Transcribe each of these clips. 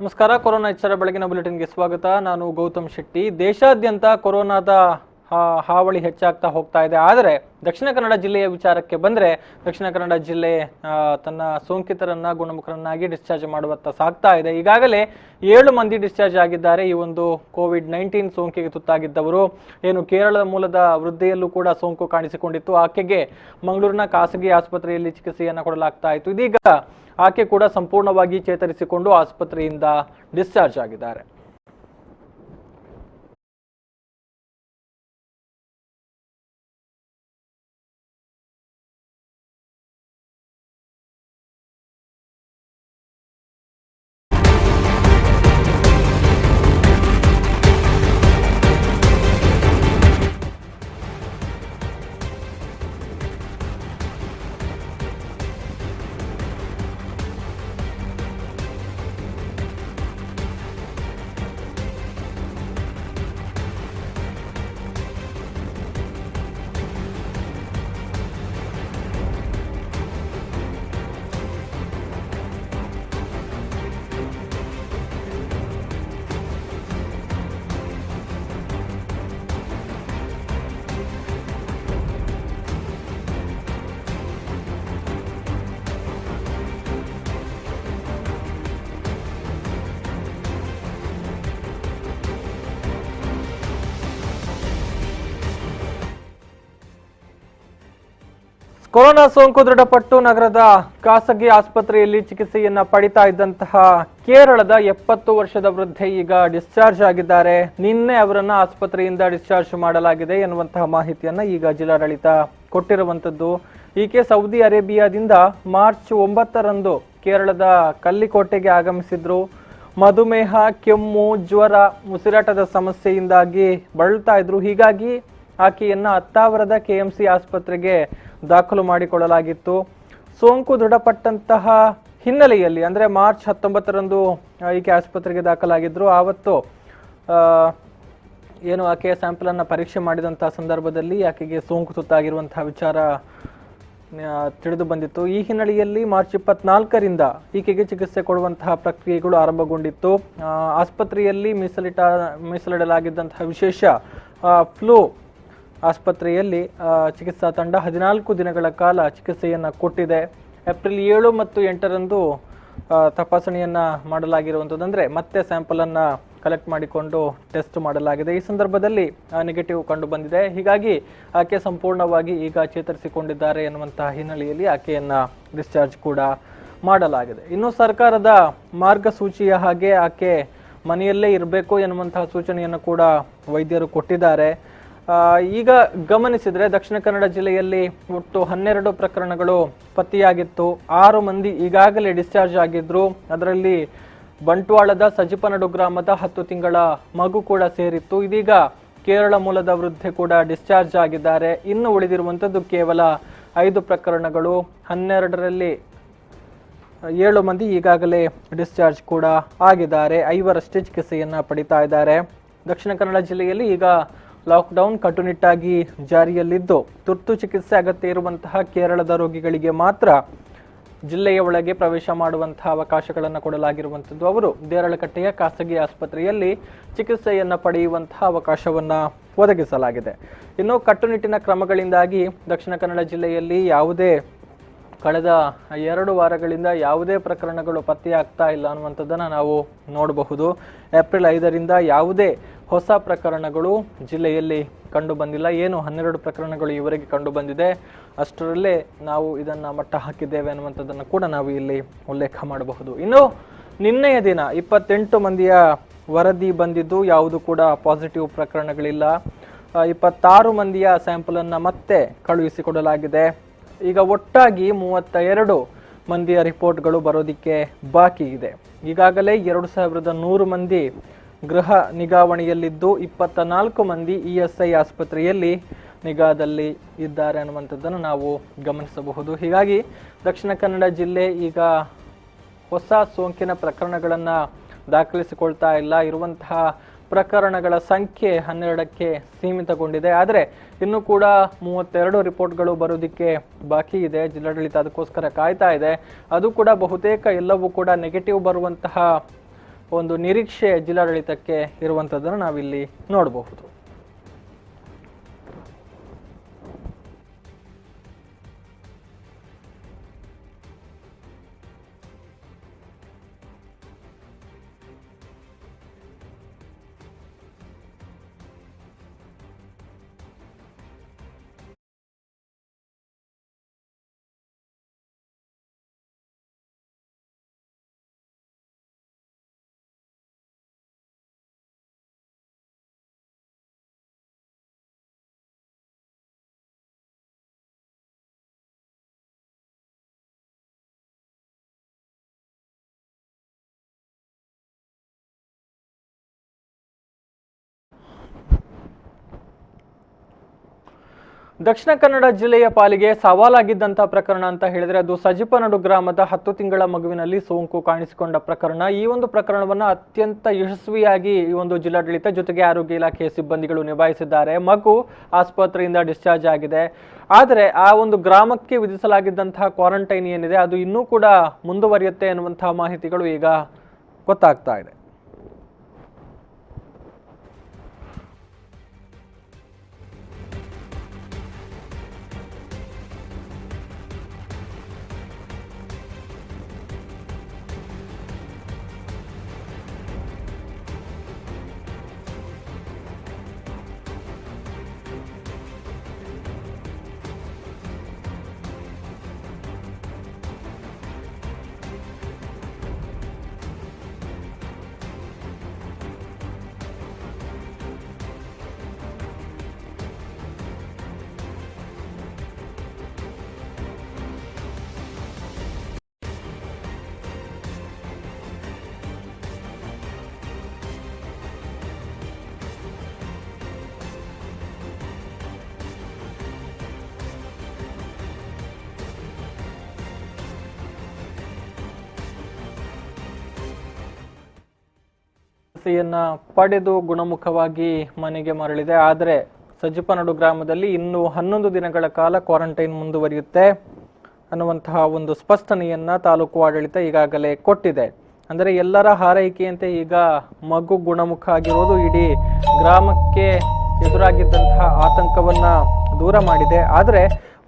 ನಮಸ್ಕಾರ. ಕೊರೋನಾ ಎಚ್ಚರ ಬೆಳಗಿನ ಬುಲೆಟಿನ್ಗೆ ಸ್ವಾಗತ. ನಾನು ಗೌತಮ್ ಶೆಟ್ಟಿ. ದೇಶಾದ್ಯಂತ ಕೊರೋನಾದ ಹಾವಳಿ ಹೆಚ್ಚಾಗ್ತಾ ಹೋಗ್ತಾ ಇದೆ. ಆದರೆ ದಕ್ಷಿಣ ಕನ್ನಡ ಜಿಲ್ಲೆಯ ವಿಚಾರಕ್ಕೆ ಬಂದರೆ ದಕ್ಷಿಣ ಕನ್ನಡ ಜಿಲ್ಲೆ ತನ್ನ ಸೋಂಕಿತರನ್ನ ಗುಣಮುಖರನ್ನಾಗಿ ಡಿಸ್ಚಾರ್ಜ್ ಮಾಡುವತ್ತ ಸಾಗ್ತಾ ಇದೆ. ಈಗಾಗಲೇ 7 ಮಂದಿ ಡಿಸ್ಚಾರ್ಜ್ ಆಗಿದ್ದಾರೆ. ಈ ಒಂದು ಕೋವಿಡ್-19 ಸೋಂಕಿಗೆ ತುತ್ತಾಗಿದ್ದವರು. ಏನು ಕೇರಳದ ಮೂಲದ ವೃದ್ಧೆಯಲ್ಲೂ ಕೂಡ ಸೋಂಕು ಕಾಣಿಸಿಕೊಂಡಿತ್ತು. ಆಕೆಗೆ ಮಂಗಳೂರಿನ ಖಾಸಗಿ ಆಸ್ಪತ್ರೆಯಲ್ಲಿ ಚಿಕಿತ್ಸೆಯನ್ನು ಕೊಡಲಾಗ್ತಾ ಇತ್ತು. ಇದೀಗ ಆಕೆ ಕೂಡ ಸಂಪೂರ್ಣವಾಗಿ ಚೇತರಿಸಿಕೊಂಡು ಆಸ್ಪತ್ರೆಯಿಂದ ಡಿಸ್ಚಾರ್ಜ್ ಆಗಿದ್ದಾರೆ. ಕೊರೋನಾ ಸೋಂಕು ದೃಢಪಟ್ಟು ನಗರದ ಖಾಸಗಿ ಆಸ್ಪತ್ರೆಯಲ್ಲಿ ಚಿಕಿತ್ಸೆಯನ್ನ ಪಡಿತಾ ಇದ್ದಂತಹ ಕೇರಳದ 70 ವರ್ಷದ ವೃದ್ಧೆ ಈಗ ಡಿಸ್ಚಾರ್ಜ್ ಆಗಿದ್ದಾರೆ. ನಿನ್ನೆ ಅವರನ್ನ ಆಸ್ಪತ್ರೆಯಿಂದ ಡಿಸ್ಚಾರ್ಜ್ ಮಾಡಲಾಗಿದೆ ಎನ್ನುವಂತಹ ಮಾಹಿತಿಯನ್ನ ಈಗ ಜಿಲ್ಲಾಡಳಿತ ಕೊಟ್ಟಿರುವಂತದ್ದು. ಈಕೆ ಸೌದಿ ಅರೇಬಿಯಾದಿಂದ ಮಾರ್ಚ್ 9ರಂದು ಕೇರಳದ ಕಲ್ಲಿಕೋಟೆಗೆ ಆಗಮಿಸಿದ್ರು. ಮಧುಮೇಹ, ಕೆಮ್ಮು, ಜ್ವರ, ಉಸಿರಾಟದ ಸಮಸ್ಯೆಯಿಂದಾಗಿ ಬಳಲ್ತಾ ಇದ್ರು. ಹೀಗಾಗಿ ಆಕೆಯನ್ನ ಅತ್ತಾವರದ KMC ಆಸ್ಪತ್ರೆಗೆ ದಾಖಲು ಮಾಡಿಕೊಳ್ಳಲಾಗಿತ್ತು. ಸೋಂಕು ದೃಢಪಟ್ಟಂತಹ ಹಿನ್ನೆಲೆಯಲ್ಲಿ ಅಂದ್ರೆ ಮಾರ್ಚ್ 19ರಂದು ಈಕೆ ಆಸ್ಪತ್ರೆಗೆ ದಾಖಲಾಗಿದ್ರು. ಆವತ್ತು ಏನು ಆಕೆಯ ಸ್ಯಾಂಪಲ್ ಅನ್ನ ಪರೀಕ್ಷೆ ಮಾಡಿದಂತಹ ಸಂದರ್ಭದಲ್ಲಿ ಆಕೆಗೆ ಸೋಂಕು ತುತ್ತಾಗಿರುವಂತಹ ವಿಚಾರ ತಿಳಿದು ಬಂದಿತ್ತು. ಈ ಹಿನ್ನೆಲೆಯಲ್ಲಿ ಮಾರ್ಚ್ 24ರಿಂದ ಈಕೆಗೆ ಚಿಕಿತ್ಸೆ ಕೊಡುವಂತಹ ಪ್ರಕ್ರಿಯೆಗಳು ಆರಂಭಗೊಂಡಿತ್ತು. ಆಸ್ಪತ್ರೆಯಲ್ಲಿ ಮೀಸಲಿಡಲಾಗಿದ್ದಂತಹ ವಿಶೇಷ ಫ್ಲೂ ಆಸ್ಪತ್ರೆಯಲ್ಲಿ ಚಿಕಿತ್ಸಾ ತಂಡ 14 ದಿನಗಳ ಕಾಲ ಚಿಕಿತ್ಸೆಯನ್ನು ಕೊಟ್ಟಿದೆ. ಏಪ್ರಿಲ್ 7 ಮತ್ತು 8ರಂದು ತಪಾಸಣೆಯನ್ನ ಮಾಡಲಾಗಿರುವಂಥದ್ದು. ಅಂದರೆ ಮತ್ತೆ ಸ್ಯಾಂಪಲ್ ಅನ್ನ ಕಲೆಕ್ಟ್ ಮಾಡಿಕೊಂಡು ಟೆಸ್ಟ್ ಮಾಡಲಾಗಿದೆ. ಈ ಸಂದರ್ಭದಲ್ಲಿ ನೆಗೆಟಿವ್ ಕಂಡು ಬಂದಿದೆ. ಹೀಗಾಗಿ ಆಕೆ ಸಂಪೂರ್ಣವಾಗಿ ಈಗ ಚೇತರಿಸಿಕೊಂಡಿದ್ದಾರೆ ಎನ್ನುವಂತಹ ಹಿನ್ನೆಲೆಯಲ್ಲಿ ಆಕೆಯನ್ನ ಡಿಸ್ಚಾರ್ಜ್ ಕೂಡ ಮಾಡಲಾಗಿದೆ. ಇನ್ನು ಸರ್ಕಾರದ ಮಾರ್ಗಸೂಚಿಯ ಹಾಗೆ ಆಕೆ ಮನೆಯಲ್ಲೇ ಇರಬೇಕು ಎನ್ನುವಂತಹ ಸೂಚನೆಯನ್ನು ಕೂಡ ವೈದ್ಯರು ಕೊಟ್ಟಿದ್ದಾರೆ. ಈಗ ಗಮನಿಸಿದ್ರೆ ದಕ್ಷಿಣ ಕನ್ನಡ ಜಿಲ್ಲೆಯಲ್ಲಿ ಒಟ್ಟು 12 ಪ್ರಕರಣಗಳು ಪತ್ತೆಯಾಗಿತ್ತು. 6 ಮಂದಿ ಈಗಾಗಲೇ ಡಿಸ್ಚಾರ್ಜ್ ಆಗಿದ್ರು. ಅದರಲ್ಲಿ ಬಂಟ್ವಾಳದ ಸಜಿಪನಡು ಗ್ರಾಮದ 10 ತಿಂಗಳ ಮಗು ಕೂಡ ಸೇರಿತ್ತು. ಇದೀಗ ಕೇರಳ ಮೂಲದ ವೃದ್ಧೆ ಕೂಡ ಡಿಸ್ಚಾರ್ಜ್ ಆಗಿದ್ದಾರೆ. ಇನ್ನು ಉಳಿದಿರುವಂಥದ್ದು ಕೇವಲ 5 ಪ್ರಕರಣಗಳು. 12ರಲ್ಲಿ 7 ಮಂದಿ ಈಗಾಗಲೇ ಡಿಸ್ಚಾರ್ಜ್ ಕೂಡ ಆಗಿದ್ದಾರೆ. 5ರಷ್ಟೇ ಚಿಕಿತ್ಸೆಯನ್ನ ಪಡಿತಾ ಇದ್ದಾರೆ. ದಕ್ಷಿಣ ಕನ್ನಡ ಜಿಲ್ಲೆಯಲ್ಲಿ ಈಗ ಲಾಕ್ಡೌನ್ ಕಟ್ಟುನಿಟ್ಟಾಗಿ ಜಾರಿಯಲ್ಲಿದ್ದು ತುರ್ತು ಚಿಕಿತ್ಸೆ ಅಗತ್ಯ ಇರುವಂತಹ ಕೇರಳದ ರೋಗಿಗಳಿಗೆ ಮಾತ್ರ ಜಿಲ್ಲೆಯ ಒಳಗೆ ಪ್ರವೇಶ ಮಾಡುವಂತಹ ಅವಕಾಶಗಳನ್ನು ಕೊಡಲಾಗಿರುವಂಥದ್ದು. ಅವರು ದೇರಳಕಟ್ಟೆಯ ಖಾಸಗಿ ಆಸ್ಪತ್ರೆಯಲ್ಲಿ ಚಿಕಿತ್ಸೆಯನ್ನು ಪಡೆಯುವಂತಹ ಅವಕಾಶವನ್ನ ಒದಗಿಸಲಾಗಿದೆ. ಇನ್ನು ಕಟ್ಟುನಿಟ್ಟಿನ ಕ್ರಮಗಳಿಂದಾಗಿ ದಕ್ಷಿಣ ಕನ್ನಡ ಜಿಲ್ಲೆಯಲ್ಲಿ ಕಳೆದ 2 ವಾರಗಳಿಂದ ಯಾವುದೇ ಪ್ರಕರಣಗಳು ಪತ್ತೆಯಾಗ್ತಾ ಇಲ್ಲ ಅನ್ನುವಂಥದ್ದನ್ನು ನಾವು ನೋಡಬಹುದು. ಏಪ್ರಿಲ್ 5ರಿಂದ ಯಾವುದೇ ಹೊಸ ಪ್ರಕರಣಗಳು ಜಿಲ್ಲೆಯಲ್ಲಿ ಕಂಡು ಬಂದಿಲ್ಲ. ಏನು 12 ಪ್ರಕರಣಗಳು ಇವರೆಗೆ ಕಂಡು ಬಂದಿದೆ, ಅಷ್ಟರಲ್ಲೇ ನಾವು ಇದನ್ನ ಮಟ್ಟ ಹಾಕಿದ್ದೇವೆ ಅನ್ನುವಂಥದ್ದನ್ನು ಕೂಡ ನಾವು ಇಲ್ಲಿ ಉಲ್ಲೇಖ ಮಾಡಬಹುದು. ಇನ್ನು ನಿನ್ನೆಯ ದಿನ 28 ಮಂದಿಯ ವರದಿ ಬಂದಿದ್ದು ಯಾವುದು ಕೂಡ ಪಾಸಿಟಿವ್ ಪ್ರಕರಣಗಳಿಲ್ಲ. 26 ಮಂದಿಯ ಸ್ಯಾಂಪಲ್ ಅನ್ನ ಮತ್ತೆ ಕಳುಹಿಸಿಕೊಡಲಾಗಿದೆ. ಈಗ ಒಟ್ಟಾಗಿ 32 ಮಂದಿಯ ರಿಪೋರ್ಟ್ಗಳು ಬರೋದಿಕ್ಕೆ ಬಾಕಿ ಇದೆ. ಈಗಾಗಲೇ 2100 ಮಂದಿ ಗೃಹ ನಿಗಾವಣೆಯಲ್ಲಿದ್ದು 24 ಮಂದಿ ESI ಆಸ್ಪತ್ರೆಯಲ್ಲಿ ನಿಗಾದಲ್ಲಿ ಇದ್ದಾರೆ ಅನ್ನುವಂಥದ್ದನ್ನು ನಾವು ಗಮನಿಸಬಹುದು. ಹೀಗಾಗಿ ದಕ್ಷಿಣ ಕನ್ನಡ ಜಿಲ್ಲೆ ಈಗ ಹೊಸ ಸೋಂಕಿನ ಪ್ರಕರಣಗಳನ್ನು ದಾಖಲಿಸಿಕೊಳ್ತಾ ಇಲ್ಲ. ಇರುವಂತಹ ಪ್ರಕರಣಗಳ ಸಂಖ್ಯೆ 12ಕ್ಕೆ ಸೀಮಿತಗೊಂಡಿದೆ. ಆದರೆ ಇನ್ನೂ ಕೂಡ 32 ರಿಪೋರ್ಟ್ಗಳು ಬರೋದಕ್ಕೆ ಬಾಕಿ ಇದೆ. ಜಿಲ್ಲಾಡಳಿತ ಅದಕ್ಕೋಸ್ಕರ ಕಾಯ್ತಾ ಇದೆ. ಅದು ಕೂಡ ಬಹುತೇಕ ಎಲ್ಲವೂ ಕೂಡ ನೆಗೆಟಿವ್ ಬರುವಂತಹ ಒಂದು ನಿರೀಕ್ಷೆ ಜಿಲ್ಲಾಡಳಿತಕ್ಕೆ ಇರುವಂಥದ್ದನ್ನು ನಾವಿಲ್ಲಿ ನೋಡಬಹುದು. ದಕ್ಷಿಣ ಕನ್ನಡ ಜಿಲ್ಲೆಯ ಪಾಲಿಗೆ ಸವಾಲಾಗಿದ್ದಂಥ ಪ್ರಕರಣ ಅಂತ ಹೇಳಿದ್ರೆ ಅದು ಸಜಿಪನಡು ಗ್ರಾಮದ 10 ತಿಂಗಳ ಮಗುವಿನಲ್ಲಿ ಸೋಂಕು ಕಾಣಿಸಿಕೊಂಡ ಪ್ರಕರಣ. ಈ ಒಂದು ಪ್ರಕರಣವನ್ನು ಅತ್ಯಂತ ಯಶಸ್ವಿಯಾಗಿ ಈ ಒಂದು ಜಿಲ್ಲಾಡಳಿತ ಜೊತೆಗೆ ಆರೋಗ್ಯ ಇಲಾಖೆಯ ಸಿಬ್ಬಂದಿಗಳು ನಿಭಾಯಿಸಿದ್ದಾರೆ. ಮಗು ಆಸ್ಪತ್ರೆಯಿಂದ ಡಿಸ್ಚಾರ್ಜ್ ಆಗಿದೆ. ಆದರೆ ಆ ಒಂದು ಗ್ರಾಮಕ್ಕೆ ವಿಧಿಸಲಾಗಿದ್ದಂತಹ ಕ್ವಾರಂಟೈನ್ ಏನಿದೆ ಅದು ಇನ್ನೂ ಕೂಡ ಮುಂದುವರಿಯುತ್ತೆ ಅನ್ನುವಂತಹ ಮಾಹಿತಿಗಳು ಈಗ ಗೊತ್ತಾಗ್ತಾ ಇದೆ. ಚಿಕಿತ್ಸೆಯನ್ನ ಪಡೆದು ಗುಣಮುಖವಾಗಿ ಮನೆಗೆ ಮರಳಿದೆ. ಆದರೆ ಸಜಿಪನಡು ಗ್ರಾಮದಲ್ಲಿ ಇನ್ನು 11 ದಿನಗಳ ಕಾಲ ಕ್ವಾರಂಟೈನ್ ಮುಂದುವರಿಯುತ್ತೆ ಅನ್ನುವಂತಹ ಒಂದು ಸ್ಪಷ್ಟನೆಯನ್ನ ತಾಲೂಕು ಆಡಳಿತ ಈಗಾಗಲೇ ಕೊಟ್ಟಿದೆ. ಅಂದರೆ ಎಲ್ಲರ ಹಾರೈಕೆಯಂತೆ ಈಗ ಮಗು ಗುಣಮುಖ ಆಗಿರೋದು ಇಡೀ ಗ್ರಾಮಕ್ಕೆ ಎದುರಾಗಿದ್ದಂತಹ ಆತಂಕವನ್ನ ದೂರ ಮಾಡಿದೆ. ಆದರೆ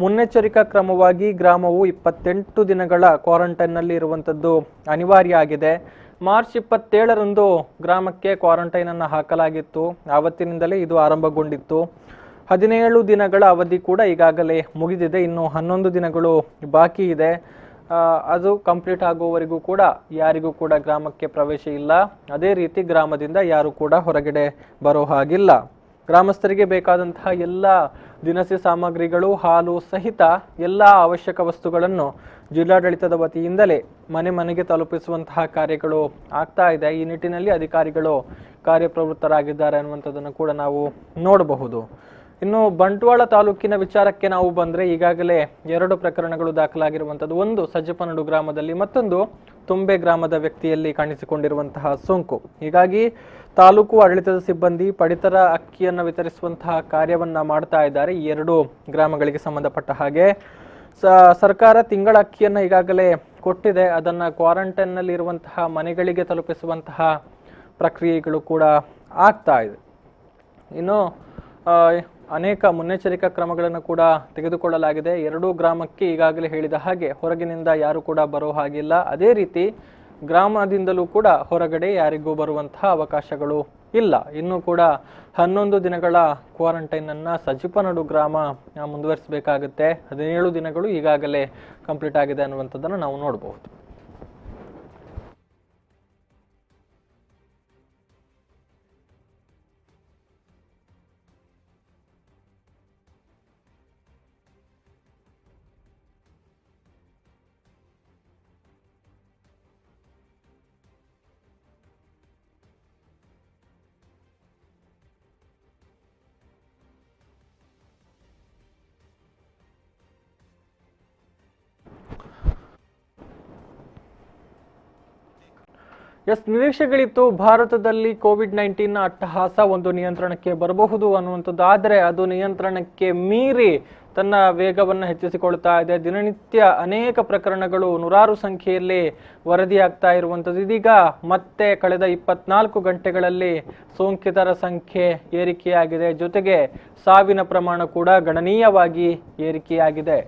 ಮುನ್ನೆಚ್ಚರಿಕಾ ಕ್ರಮವಾಗಿ ಗ್ರಾಮವು 28 ದಿನಗಳ ಕ್ವಾರಂಟೈನ್ನಲ್ಲಿ ಇರುವಂಥದ್ದು ಅನಿವಾರ್ಯ ಆಗಿದೆ. ಮಾರ್ಚ್ 27ರಂದು ಗ್ರಾಮಕ್ಕೆ ಕ್ವಾರಂಟೈನ್ ಅನ್ನು ಹಾಕಲಾಗಿತ್ತು. ಆವತ್ತಿನಿಂದಲೇ ಇದು ಆರಂಭಗೊಂಡಿತ್ತು. 17 ದಿನಗಳ ಅವಧಿ ಕೂಡ ಈಗಾಗಲೇ ಮುಗಿದಿದೆ. ಇನ್ನು 11 ದಿನಗಳು ಬಾಕಿ ಇದೆ. ಅದು ಕಂಪ್ಲೀಟ್ ಆಗುವವರೆಗೂ ಕೂಡ ಯಾರಿಗೂ ಕೂಡ ಗ್ರಾಮಕ್ಕೆ ಪ್ರವೇಶ ಇಲ್ಲ. ಅದೇ ರೀತಿ ಗ್ರಾಮದಿಂದ ಯಾರು ಕೂಡ ಹೊರಗಡೆ ಬರೋ ಹಾಗಿಲ್ಲ. ಗ್ರಾಮಸ್ಥರಿಗೆ ಬೇಕಾದಂತಹ ಎಲ್ಲ ದಿನಸಿ ಸಾಮಗ್ರಿಗಳು, ಹಾಲು ಸಹಿತ ಎಲ್ಲ ಅವಶ್ಯಕ ವಸ್ತುಗಳನ್ನು ಜಿಲ್ಲಾಡಳಿತದ ವತಿಯಿಂದಲೇ ಮನೆ ಮನೆಗೆ ತಲುಪಿಸುವಂತಹ ಕಾರ್ಯಗಳು ಆಗ್ತಾ ಇದೆ. ಈ ನಿಟ್ಟಿನಲ್ಲಿ ಅಧಿಕಾರಿಗಳು ಕಾರ್ಯಪ್ರವೃತ್ತರಾಗಿದ್ದಾರೆ ಅನ್ನುವಂಥದ್ದನ್ನು ಕೂಡ ನಾವು ನೋಡಬಹುದು. ಇನ್ನು ಬಂಟ್ವಾಳ ತಾಲೂಕಿನ ವಿಚಾರಕ್ಕೆ ನಾವು ಬಂದರೆ ಈಗಾಗಲೇ 2 ಪ್ರಕರಣಗಳು ದಾಖಲಾಗಿರುವಂಥದ್ದು. ಒಂದು ಸಜ್ಜಪನಡು ಗ್ರಾಮದಲ್ಲಿ, ಮತ್ತೊಂದು ತುಂಬೆ ಗ್ರಾಮದ ವ್ಯಕ್ತಿಯಲ್ಲಿ ಕಾಣಿಸಿಕೊಂಡಿರುವಂತಹ ಸೋಂಕು. ಹೀಗಾಗಿ ತಾಲೂಕು ಆಡಳಿತದ ಸಿಬ್ಬಂದಿ ಪಡಿತರ ಅಕ್ಕಿಯನ್ನು ವಿತರಿಸುವಂತಹ ಕಾರ್ಯವನ್ನ ಮಾಡ್ತಾ ಇದ್ದಾರೆ. ಈ 2 ಗ್ರಾಮಗಳಿಗೆ ಸಂಬಂಧಪಟ್ಟ ಹಾಗೆ ಸರ್ಕಾರ ತಿಂಗಳ ಅಕ್ಕಿಯನ್ನು ಈಗಾಗಲೇ ಕೊಟ್ಟಿದೆ. ಅದನ್ನು ಕ್ವಾರಂಟೈನ್ನಲ್ಲಿ ಇರುವಂತಹ ಮನೆಗಳಿಗೆ ತಲುಪಿಸುವಂತಹ ಪ್ರಕ್ರಿಯೆಗಳು ಕೂಡ ಆಗ್ತಾ ಇದೆ. ಇನ್ನು ಅನೇಕ ಮುನ್ನೆಚ್ಚರಿಕಾ ಕ್ರಮಗಳನ್ನು ಕೂಡ ತೆಗೆದುಕೊಳ್ಳಲಾಗಿದೆ. 2 ಗ್ರಾಮಕ್ಕೆ ಈಗಾಗಲೇ ಹೇಳಿದ ಹಾಗೆ ಹೊರಗಿನಿಂದ ಯಾರು ಕೂಡ ಬರೋ ಹಾಗಿಲ್ಲ. ಅದೇ ರೀತಿ ಗ್ರಾಮದಿಂದಲೂ ಕೂಡ ಹೊರಗಡೆ ಯಾರಿಗೂ ಬರುವಂತಹ ಅವಕಾಶಗಳು ಇಲ್ಲ. ಇನ್ನು ಕೂಡ 11 ದಿನಗಳ ಕ್ವಾರಂಟೈನ್ ಅನ್ನ ಸಜಿಪನಡು ಗ್ರಾಮ ಮುಂದುವರಿಸಬೇಕಾಗುತ್ತೆ. 17 ದಿನಗಳು ಈಗಾಗಲೇ ಕಂಪ್ಲೀಟ್ ಆಗಿದೆ ಅನ್ನುವಂಥದ್ದನ್ನು ನಾವು ನೋಡಬಹುದು. ಎಸ್, ನಿರೀಕ್ಷೆಗಳಿತ್ತು ಭಾರತದಲ್ಲಿ ಕೋವಿಡ್-19 ಅಟ್ಟಹಾಸ ಒಂದು ನಿಯಂತ್ರಣಕ್ಕೆ ಬರಬಹುದು ಅನ್ನುವಂಥದ್ದು. ಆದರೆ ಅದು ನಿಯಂತ್ರಣಕ್ಕೆ ಮೀರಿ ತನ್ನ ವೇಗವನ್ನು ಹೆಚ್ಚಿಸಿಕೊಳ್ತಾ ಇದೆ. ದಿನನಿತ್ಯ ಅನೇಕ ಪ್ರಕರಣಗಳು ನೂರಾರು ಸಂಖ್ಯೆಯಲ್ಲಿ ವರದಿಯಾಗ್ತಾ ಇರುವಂಥದ್ದು. ಇದೀಗ ಮತ್ತೆ ಕಳೆದ 24 ಗಂಟೆಗಳಲ್ಲಿ ಸೋಂಕಿತರ ಸಂಖ್ಯೆ ಏರಿಕೆಯಾಗಿದೆ. ಜೊತೆಗೆ ಸಾವಿನ ಪ್ರಮಾಣ ಕೂಡ ಗಣನೀಯವಾಗಿ ಏರಿಕೆಯಾಗಿದೆ.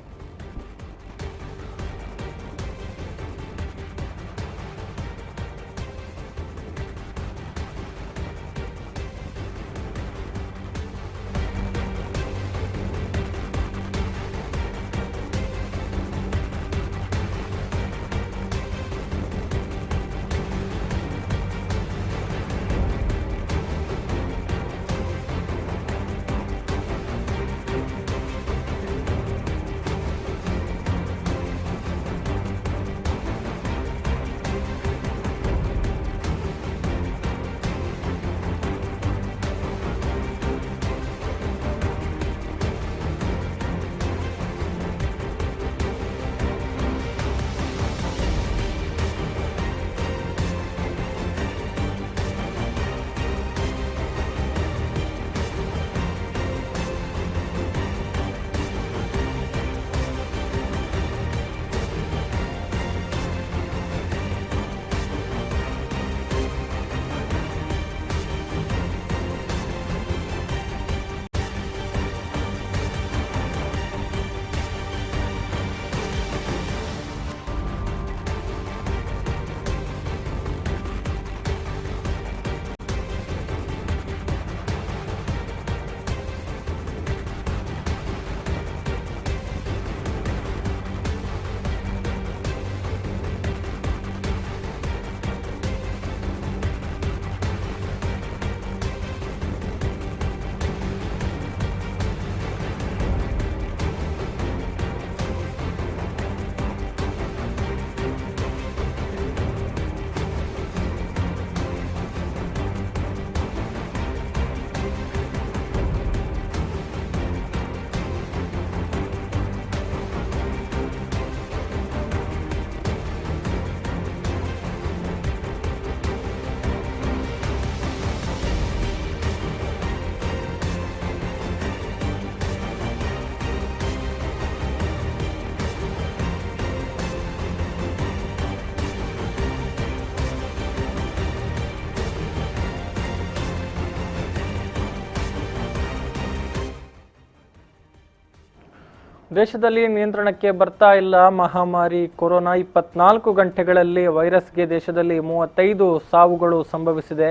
ದೇಶದಲ್ಲಿ ನಿಯಂತ್ರಣಕ್ಕೆ ಬರ್ತಾ ಇಲ್ಲ ಮಹಾಮಾರಿ ಕೊರೋನಾ. 24 ಗಂಟೆಗಳಲ್ಲಿ ವೈರಸ್ಗೆ ದೇಶದಲ್ಲಿ 35 ಸಾವುಗಳು ಸಂಭವಿಸಿದೆ.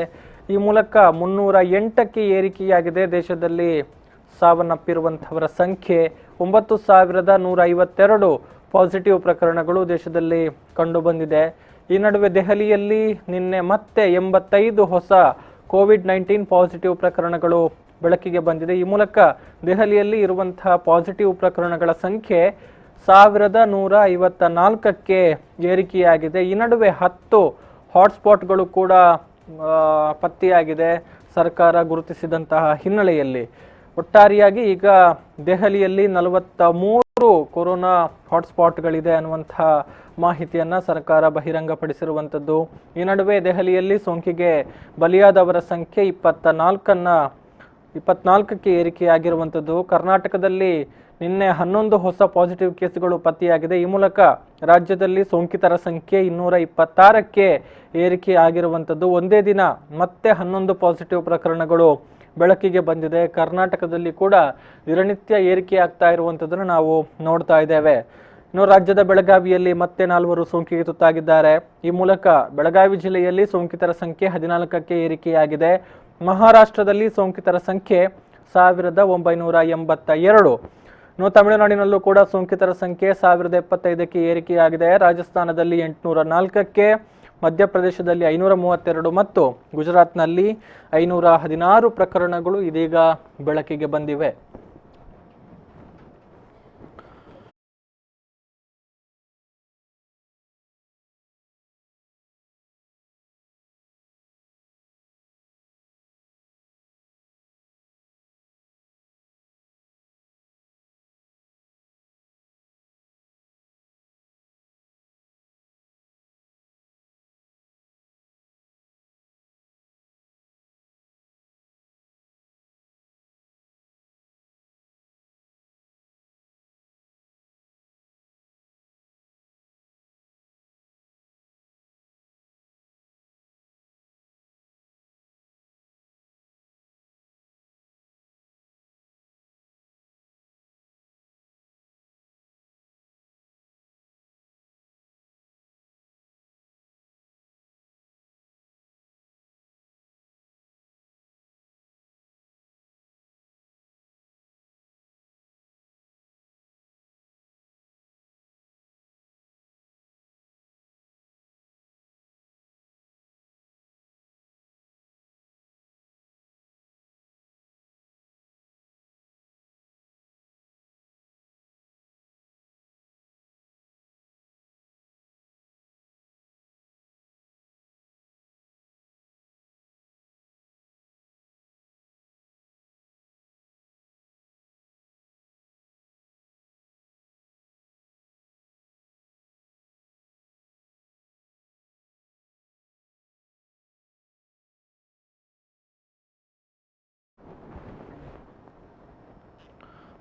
ಈ ಮೂಲಕ 308ಕ್ಕೆ ಏರಿಕೆಯಾಗಿದೆ. ದೇಶದಲ್ಲಿ ಸಾವನ್ನಪ್ಪಿರುವಂತಹವರ ಸಂಖ್ಯೆ 9152 ಪಾಸಿಟಿವ್ ಪ್ರಕರಣಗಳು ದೇಶದಲ್ಲಿ ಕಂಡುಬಂದಿದೆ. ಈ ನಡುವೆ ದೆಹಲಿಯಲ್ಲಿ ನಿನ್ನೆ ಮತ್ತೆ 85 ಹೊಸ ಕೋವಿಡ್-19 ಪಾಸಿಟಿವ್ ಪ್ರಕರಣಗಳು ಬೆಳಕಿಗೆ ಬಂದಿದೆ. ಈ ಮೂಲಕ ದೆಹಲಿಯಲ್ಲಿ ಇರುವಂತಹ ಪಾಸಿಟಿವ್ ಪ್ರಕರಣಗಳ ಸಂಖ್ಯೆ 1154ಕ್ಕೆ ಏರಿಕೆಯಾಗಿದೆ. ಈ ನಡುವೆ 10 ಹಾಟ್ಸ್ಪಾಟ್ಗಳು ಕೂಡ ಪತ್ತೆಯಾಗಿದೆ ಸರ್ಕಾರ ಗುರುತಿಸಿದಂತಹ ಹಿನ್ನೆಲೆಯಲ್ಲಿ. ಒಟ್ಟಾರೆಯಾಗಿ ಈಗ ದೆಹಲಿಯಲ್ಲಿ 43 ಕೊರೋನಾ ಹಾಟ್ಸ್ಪಾಟ್ಗಳಿದೆ ಅನ್ನುವಂತಹ ಮಾಹಿತಿಯನ್ನ ಸರ್ಕಾರ ಬಹಿರಂಗಪಡಿಸಿರುವಂಥದ್ದು. ಈ ನಡುವೆ ದೆಹಲಿಯಲ್ಲಿ ಸೋಂಕಿಗೆ ಬಲಿಯಾದವರ ಸಂಖ್ಯೆ 24ಕ್ಕೆ ಏರಿಕೆಯಾಗಿರುವಂಥದ್ದು. ಕರ್ನಾಟಕದಲ್ಲಿ ನಿನ್ನೆ 11 ಹೊಸ ಪಾಸಿಟಿವ್ ಕೇಸ್ಗಳು ಪತ್ತೆಯಾಗಿದೆ. ಈ ಮೂಲಕ ರಾಜ್ಯದಲ್ಲಿ ಸೋಂಕಿತರ ಸಂಖ್ಯೆ 226ಕ್ಕೆ ಏರಿಕೆ ಆಗಿರುವಂಥದ್ದು. ಒಂದೇ ದಿನ ಮತ್ತೆ 11 ಪಾಸಿಟಿವ್ ಪ್ರಕರಣಗಳು ಬೆಳಕಿಗೆ ಬಂದಿದೆ. ಕರ್ನಾಟಕದಲ್ಲಿ ಕೂಡ ದಿನನಿತ್ಯ ಏರಿಕೆ ಆಗ್ತಾ ಇರುವಂಥದ್ದನ್ನು ನಾವು ನೋಡ್ತಾ ಇದ್ದೇವೆ. ಇನ್ನು ರಾಜ್ಯದ ಬೆಳಗಾವಿಯಲ್ಲಿ ಮತ್ತೆ 4 ಸೋಂಕಿಗೆ ತುತ್ತಾಗಿದ್ದಾರೆ. ಈ ಮೂಲಕ ಬೆಳಗಾವಿ ಜಿಲ್ಲೆಯಲ್ಲಿ ಸೋಂಕಿತರ ಸಂಖ್ಯೆ 14ಕ್ಕೆ ಏರಿಕೆಯಾಗಿದೆ. ಮಹಾರಾಷ್ಟ್ರದಲ್ಲಿ ಸೋಂಕಿತರ ಸಂಖ್ಯೆ 1982. ಇನ್ನು ತಮಿಳುನಾಡಿನಲ್ಲೂ ಕೂಡ ಸೋಂಕಿತರ ಸಂಖ್ಯೆ 1075ಕ್ಕೆ ಏರಿಕೆಯಾಗಿದೆ. ರಾಜಸ್ಥಾನದಲ್ಲಿ 804ಕ್ಕೆ, ಮಧ್ಯಪ್ರದೇಶದಲ್ಲಿ 532 ಮತ್ತು ಗುಜರಾತ್ನಲ್ಲಿ 516 ಪ್ರಕರಣಗಳು ಇದೀಗ ಬೆಳಕಿಗೆ ಬಂದಿವೆ.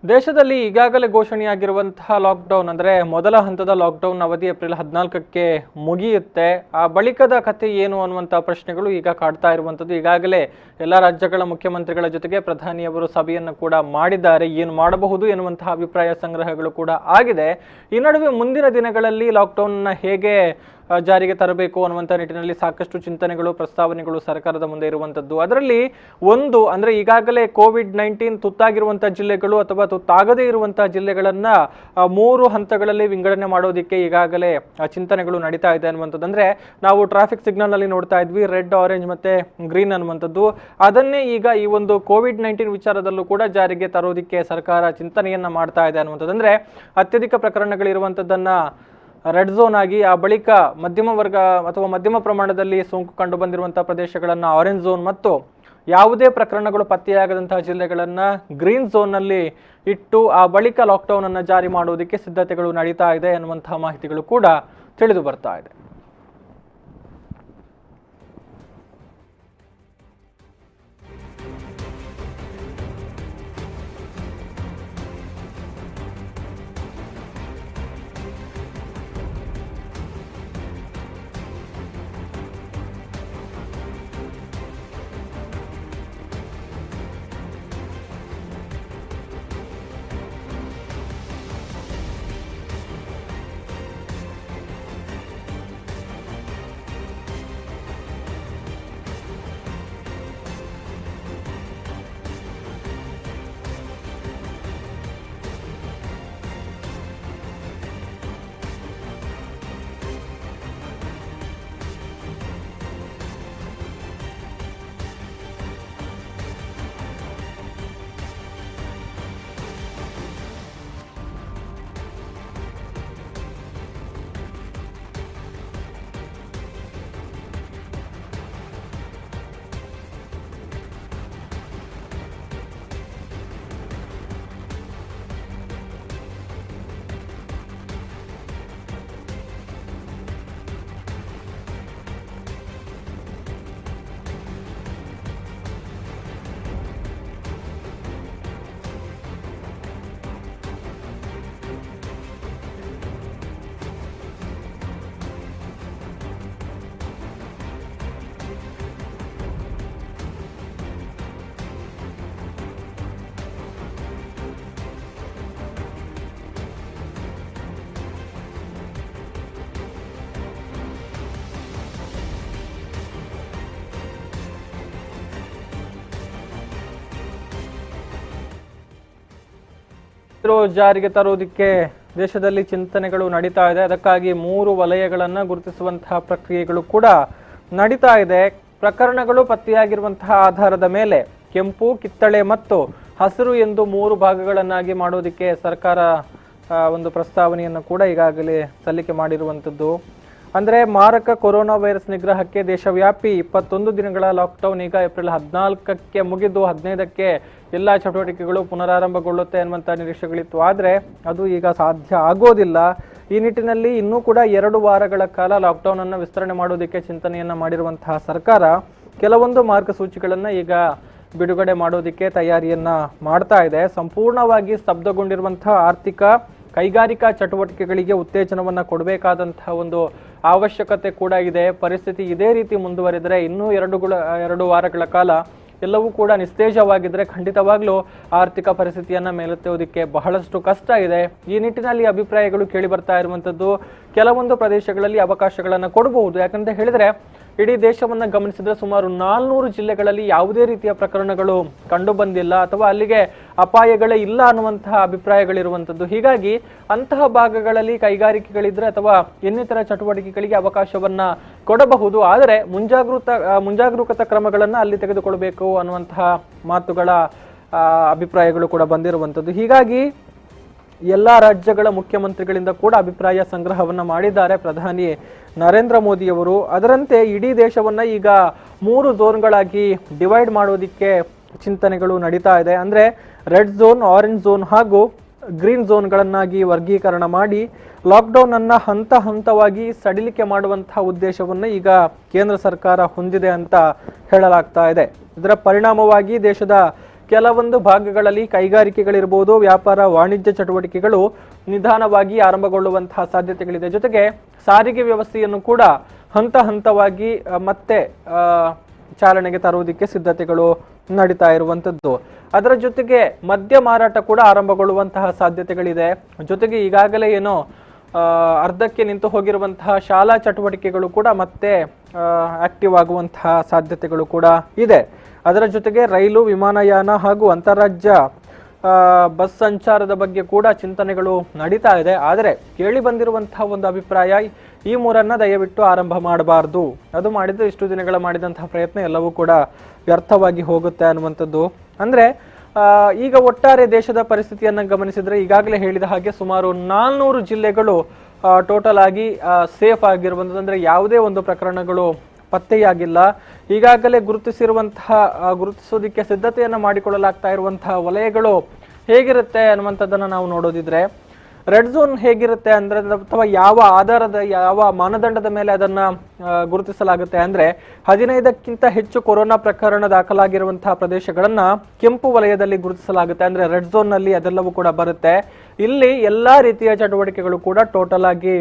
ದೇಶದಲ್ಲಿ ಈಗಾಗಲೇ ಘೋಷಣೆಯಾಗಿರುವಂತಹ ಲಾಕ್ಡೌನ್ ಅಂದರೆ ಮೊದಲ ಹಂತದ ಲಾಕ್ಡೌನ್ ಅವಧಿ ಏಪ್ರಿಲ್ 14ಕ್ಕೆ ಮುಗಿಯುತ್ತೆ. ಆ ಬಳಿಕದ ಕಥೆ ಏನು ಅನ್ನುವಂಥ ಪ್ರಶ್ನೆಗಳು ಈಗ ಕಾಡ್ತಾ ಇರುವಂಥದ್ದು. ಈಗಾಗಲೇ ಎಲ್ಲ ರಾಜ್ಯಗಳ ಮುಖ್ಯಮಂತ್ರಿಗಳ ಜೊತೆಗೆ ಪ್ರಧಾನಿಯವರು ಸಭೆಯನ್ನು ಕೂಡ ಮಾಡಿದ್ದಾರೆ. ಏನು ಮಾಡಬಹುದು ಎನ್ನುವಂತಹ ಅಭಿಪ್ರಾಯ ಸಂಗ್ರಹಗಳು ಕೂಡ ಆಗಿದೆ. ಈ ನಡುವೆ ಮುಂದಿನ ದಿನಗಳಲ್ಲಿ ಲಾಕ್ಡೌನ್ನ ಹೇಗೆ ಜಾರಿಗೆ ತರಬೇಕು ಅನ್ನುವಂಥ ನಿಟ್ಟಿನಲ್ಲಿ ಸಾಕಷ್ಟು ಚಿಂತನೆಗಳು, ಪ್ರಸ್ತಾವನೆಗಳು ಸರ್ಕಾರದ ಮುಂದೆ ಇರುವಂಥದ್ದು. ಅದರಲ್ಲಿ ಒಂದು ಅಂದರೆ ಈಗಾಗಲೇ ಕೋವಿಡ್-19 ತುತ್ತಾಗಿರುವಂಥ ಜಿಲ್ಲೆಗಳು ಅಥವಾ ತುತ್ತಾಗದೇ ಇರುವಂತಹ ಜಿಲ್ಲೆಗಳನ್ನ 3 ಹಂತಗಳಲ್ಲಿ ವಿಂಗಡಣೆ ಮಾಡೋದಕ್ಕೆ ಈಗಾಗಲೇ ಚಿಂತನೆಗಳು ನಡೀತಾ ಇದೆ ಅನ್ನುವಂಥದ್ದು. ಅಂದ್ರೆ ನಾವು ಟ್ರಾಫಿಕ್ ಸಿಗ್ನಲ್ ನಲ್ಲಿ ನೋಡ್ತಾ ಇದ್ವಿ ರೆಡ್, ಆರೆಂಜ್ ಮತ್ತೆ ಗ್ರೀನ್ ಅನ್ನುವಂಥದ್ದು. ಅದನ್ನೇ ಈಗ ಈ ಒಂದು ಕೋವಿಡ್-19 ವಿಚಾರದಲ್ಲೂ ಕೂಡ ಜಾರಿಗೆ ತರೋದಕ್ಕೆ ಸರ್ಕಾರ ಚಿಂತನೆಯನ್ನ ಮಾಡ್ತಾ ಇದೆ ಅನ್ನುವಂಥದ್ದು. ಅಂದ್ರೆ ಅತ್ಯಧಿಕ ಪ್ರಕರಣಗಳಿರುವಂಥದ್ದನ್ನ ರೆಡ್ ಝೋನ್ ಆಗಿ, ಆ ಬಳಿಕ ಮಧ್ಯಮ ವರ್ಗ ಅಥವಾ ಮಧ್ಯಮ ಪ್ರಮಾಣದಲ್ಲಿ ಸೋಂಕು ಕಂಡು ಬಂದಿರುವಂತಹ ಪ್ರದೇಶಗಳನ್ನ ಆರೆಂಜ್ ಝೋನ್ ಮತ್ತು ಯಾವುದೇ ಪ್ರಕರಣಗಳು ಪತ್ತೆಯಾಗದಂತಹ ಜಿಲ್ಲೆಗಳನ್ನ ಗ್ರೀನ್ ಝೋನ್ ನಲ್ಲಿ ಇಟ್ಟು ಆ ಬಳಿಕ ಲಾಕ್ಡೌನ್ ಅನ್ನು ಜಾರಿ ಮಾಡುವುದಕ್ಕೆ ಸಿದ್ಧತೆಗಳು ನಡೀತಾ ಇದೆ ಅನ್ನುವಂತಹ ಮಾಹಿತಿಗಳು ಕೂಡ ತಿಳಿದು ಬರ್ತಾ ಇದೆ. ಜಾರಿಗೆ ತರುವುದಕ್ಕೆ ದೇಶದಲ್ಲಿ ಚಿಂತನೆಗಳು ನಡೀತಾ ಇದೆ. ಅದಕ್ಕಾಗಿ 3 ವಲಯಗಳನ್ನು ಗುರುತಿಸುವಂತಹ ಪ್ರಕ್ರಿಯೆಗಳು ಕೂಡ ನಡೀತಾ ಇದೆ. ಪ್ರಕರಣಗಳು ಪತ್ತೆಯಾಗಿರುವಂತಹ ಆಧಾರದ ಮೇಲೆ ಕೆಂಪು, ಕಿತ್ತಳೆ ಮತ್ತು ಹಸಿರು ಎಂದು 3 ಭಾಗಗಳನ್ನಾಗಿ ಮಾಡೋದಕ್ಕೆ ಸರ್ಕಾರ ಒಂದು ಪ್ರಸ್ತಾವನೆಯನ್ನು ಕೂಡ ಈಗಾಗಲೇ ಸಲ್ಲಿಕೆ ಮಾಡಿರುವಂಥದ್ದು. ಅಂದ್ರೆ ಮಾರಕ ಕೊರೋನಾ ವೈರಸ್ ನಿಗ್ರಹಕ್ಕೆ ದೇಶವ್ಯಾಪಿ 21 ದಿನಗಳ ಲಾಕ್ಡೌನ್ ಈಗ ಏಪ್ರಿಲ್ 14ಕ್ಕೆ ಮುಗಿದು 15ಕ್ಕೆ ಎಲ್ಲ ಚಟುವಟಿಕೆಗಳು ಪುನರಾರಂಭಗೊಳ್ಳುತ್ತೆ ಅನ್ನುವಂಥ ನಿರೀಕ್ಷೆಗಳಿತ್ತು. ಆದರೆ ಅದು ಈಗ ಸಾಧ್ಯ ಆಗೋದಿಲ್ಲ. ಈ ನಿಟ್ಟಿನಲ್ಲಿ ಇನ್ನೂ ಕೂಡ 2 ವಾರಗಳ ಕಾಲ ಲಾಕ್ಡೌನ್ ಅನ್ನು ವಿಸ್ತರಣೆ ಮಾಡೋದಕ್ಕೆ ಚಿಂತನೆಯನ್ನ ಮಾಡಿರುವಂತಹ ಸರ್ಕಾರ ಕೆಲವೊಂದು ಮಾರ್ಗಸೂಚಿಗಳನ್ನ ಈಗ ಬಿಡುಗಡೆ ಮಾಡೋದಕ್ಕೆ ತಯಾರಿಯನ್ನ ಮಾಡ್ತಾ ಇದೆ. ಸಂಪೂರ್ಣವಾಗಿ ಸ್ತಬ್ಧಗೊಂಡಿರುವಂತಹ ಆರ್ಥಿಕ ಕೈಗಾರಿಕಾ ಚಟುವಟಿಕೆಗಳಿಗೆ ಉತ್ತೇಜನವನ್ನ ಕೊಡಬೇಕಾದಂತಹ ಒಂದು ಅವಶ್ಯಕತೆ ಕೂಡ ಇದೆ. ಪರಿಸ್ಥಿತಿ ಇದೇ ರೀತಿ ಮುಂದುವರೆದರೆ ಇನ್ನೂ 2 ವಾರಗಳ ಕಾಲ ಎಲ್ಲವೂ ಕೂಡ ನಿಸ್ತೇಜವಾಗಿದ್ರೆ ಖಂಡಿತವಾಗ್ಲೂ ಆರ್ಥಿಕ ಪರಿಸ್ಥಿತಿಯನ್ನ ಮೇಲೆತ್ತುವುದಕ್ಕೆ ಬಹಳಷ್ಟು ಕಷ್ಟ ಇದೆ. ಈ ನಿಟ್ಟಿನಲ್ಲಿ ಅಭಿಪ್ರಾಯಗಳು ಕೇಳಿ ಬರ್ತಾ ಇರುವಂತದ್ದು ಕೆಲವೊಂದು ಪ್ರದೇಶಗಳಲ್ಲಿ ಅವಕಾಶಗಳನ್ನ ಕೊಡಬಹುದು. ಯಾಕಂತ ಹೇಳಿದ್ರೆ ಇಡೀ ದೇಶವನ್ನ ಗಮನಿಸಿದ್ರೆ ಸುಮಾರು 400 ಜಿಲ್ಲೆಗಳಲ್ಲಿ ಯಾವುದೇ ರೀತಿಯ ಪ್ರಕರಣಗಳು ಕಂಡು ಬಂದಿಲ್ಲ ಅಥವಾ ಅಲ್ಲಿಗೆ ಅಪಾಯಗಳೇ ಇಲ್ಲ ಅನ್ನುವಂತಹ ಅಭಿಪ್ರಾಯಗಳಿರುವಂತದ್ದು. ಹೀಗಾಗಿ ಅಂತಹ ಭಾಗಗಳಲ್ಲಿ ಕೈಗಾರಿಕೆಗಳಿದ್ರೆ ಅಥವಾ ಇನ್ನಿತರ ಚಟುವಟಿಕೆಗಳಿಗೆ ಅವಕಾಶವನ್ನ ಕೊಡಬಹುದು. ಆದರೆ ಮುಂಜಾಗರೂಕತಾ ಕ್ರಮಗಳನ್ನ ಅಲ್ಲಿ ತೆಗೆದುಕೊಳ್ಬೇಕು ಅನ್ನುವಂತಹ ಮಾತುಗಳ ಅಭಿಪ್ರಾಯಗಳು ಕೂಡ ಬಂದಿರುವಂತದ್ದು. ಹೀಗಾಗಿ ಎಲ್ಲಾ ರಾಜ್ಯಗಳ ಮುಖ್ಯಮಂತ್ರಿಗಳಿಂದ ಕೂಡ ಅಭಿಪ್ರಾಯ ಸಂಗ್ರಹವನ್ನ ಮಾಡಿದ್ದಾರೆ ಪ್ರಧಾನಿ ನರೇಂದ್ರ ಮೋದಿಯವರು. ಅದರಂತೆ ಇಡೀ ದೇಶವನ್ನ ಈಗ 3 ಝೋನ್ಗಳಾಗಿ ಡಿವೈಡ್ ಮಾಡೋದಿಕ್ಕೆ ಚಿಂತನೆಗಳು ನಡೀತಾ ಇದೆ. ಅಂದ್ರೆ ರೆಡ್ ಝೋನ್, ಆರೆಂಜ್ ಝೋನ್ ಹಾಗೂ ಗ್ರೀನ್ ಝೋನ್ಗಳನ್ನಾಗಿ ವರ್ಗೀಕರಣ ಮಾಡಿ ಲಾಕ್ಡೌನ್ ಅನ್ನ ಹಂತ ಹಂತವಾಗಿ ಸಡಿಲಿಕೆ ಮಾಡುವಂತಹ ಉದ್ದೇಶವನ್ನ ಈಗ ಕೇಂದ್ರ ಸರ್ಕಾರ ಹೊಂದಿದೆ ಅಂತ ಹೇಳಲಾಗ್ತಾ ಇದೆ. ಇದರ ಪರಿಣಾಮವಾಗಿ ದೇಶದ ಕೆಲವೊಂದು ಭಾಗಗಳಲ್ಲಿ ಕೈಗಾರಿಕೆಗಳಿರ್ಬೋದು, ವ್ಯಾಪಾರ ವಾಣಿಜ್ಯ ಚಟುವಟಿಕೆಗಳು ನಿಧಾನವಾಗಿ ಆರಂಭಗೊಳ್ಳುವಂತಹ ಸಾಧ್ಯತೆಗಳಿದೆ. ಜೊತೆಗೆ ಸಾರಿಗೆ ವ್ಯವಸ್ಥೆಯನ್ನು ಕೂಡ ಹಂತ ಹಂತವಾಗಿ ಮತ್ತೆ ಚಾಲನೆಗೆ ತರುವುದಕ್ಕೆ ಸಿದ್ಧತೆಗಳು ನಡೀತಾ ಇರುವಂತದ್ದು. ಅದರ ಜೊತೆಗೆ ಮದ್ಯ ಮಾರಾಟ ಕೂಡ ಆರಂಭಗೊಳ್ಳುವಂತಹ ಸಾಧ್ಯತೆಗಳಿದೆ. ಜೊತೆಗೆ ಈಗಾಗಲೇ ಏನೋ ಅರ್ಧಕ್ಕೆ ನಿಂತು ಹೋಗಿರುವಂತಹ ಶಾಲಾ ಚಟುವಟಿಕೆಗಳು ಕೂಡ ಮತ್ತೆ ಆಕ್ಟಿವ್ ಆಗುವಂತಹ ಸಾಧ್ಯತೆಗಳು ಕೂಡ ಇದೆ. ಅದರ ಜೊತೆಗೆ ರೈಲು, ವಿಮಾನಯಾನ ಹಾಗೂ ಅಂತಾರಾಜ್ಯ ಬಸ್ ಸಂಚಾರದ ಬಗ್ಗೆ ಕೂಡ ಚಿಂತನೆಗಳು ನಡೀತಾ ಇದೆ. ಆದರೆ ಕೇಳಿ ಬಂದಿರುವಂತಹ ಒಂದು ಅಭಿಪ್ರಾಯ, ಈ ಮೂರನ್ನ ದಯವಿಟ್ಟು ಆರಂಭ ಮಾಡಬಾರ್ದು, ಅದು ಮಾಡಿದ್ರೆ ಇಷ್ಟು ದಿನಗಳ ಮಾಡಿದಂತಹ ಪ್ರಯತ್ನ ಎಲ್ಲವೂ ಕೂಡ ವ್ಯರ್ಥವಾಗಿ ಹೋಗುತ್ತೆ ಅನ್ನುವಂಥದ್ದು. ಅಂದ್ರೆ ಈಗ ಒಟ್ಟಾರೆ ದೇಶದ ಪರಿಸ್ಥಿತಿಯನ್ನು ಗಮನಿಸಿದ್ರೆ ಈಗಾಗಲೇ ಹೇಳಿದ ಹಾಗೆ ಸುಮಾರು 400 ಜಿಲ್ಲೆಗಳು ಟೋಟಲ್ ಆಗಿ ಸೇಫ್ ಆಗಿರುವಂಥದ್ದು. ಅಂದ್ರೆ ಯಾವುದೇ ಒಂದು ಪ್ರಕರಣಗಳು ಪತ್ತೆಯಾಗಿಲ್ಲ. ಈಗಾಗಲೇ ಗುರುತಿಸೋದಕ್ಕೆ ಸಿದ್ಧತೆಯನ್ನು ಮಾಡಿಕೊಳ್ಳಲಾಗ್ತಾ ಇರುವಂತಹ ವಲಯಗಳು ಹೇಗಿರುತ್ತೆ ಅನ್ನುವಂಥದ್ದನ್ನ ನಾವು ನೋಡೋದಿದ್ರೆ, ರೆಡ್ ಝೋನ್ ಹೇಗಿರುತ್ತೆ ಅಂದ್ರೆ, ಅಥವಾ ಯಾವ ಮಾನದಂಡದ ಮೇಲೆ ಅದನ್ನ ಗುರುತಿಸಲಾಗುತ್ತೆ ಅಂದ್ರೆ, 15ಕ್ಕಿಂತ ಹೆಚ್ಚು ಕೊರೋನಾ ಪ್ರಕರಣ ದಾಖಲಾಗಿರುವಂತಹ ಪ್ರದೇಶಗಳನ್ನ ಕೆಂಪು ವಲಯದಲ್ಲಿ ಗುರುತಿಸಲಾಗುತ್ತೆ. ಅಂದ್ರೆ ರೆಡ್ ಝೋನ್ ನಲ್ಲಿ ಅದೆಲ್ಲವೂ ಕೂಡ ಬರುತ್ತೆ. ಇಲ್ಲಿ ಎಲ್ಲಾ ರೀತಿಯ ಚಟುವಟಿಕೆಗಳು ಕೂಡ ಟೋಟಲ್ ಆಗಿ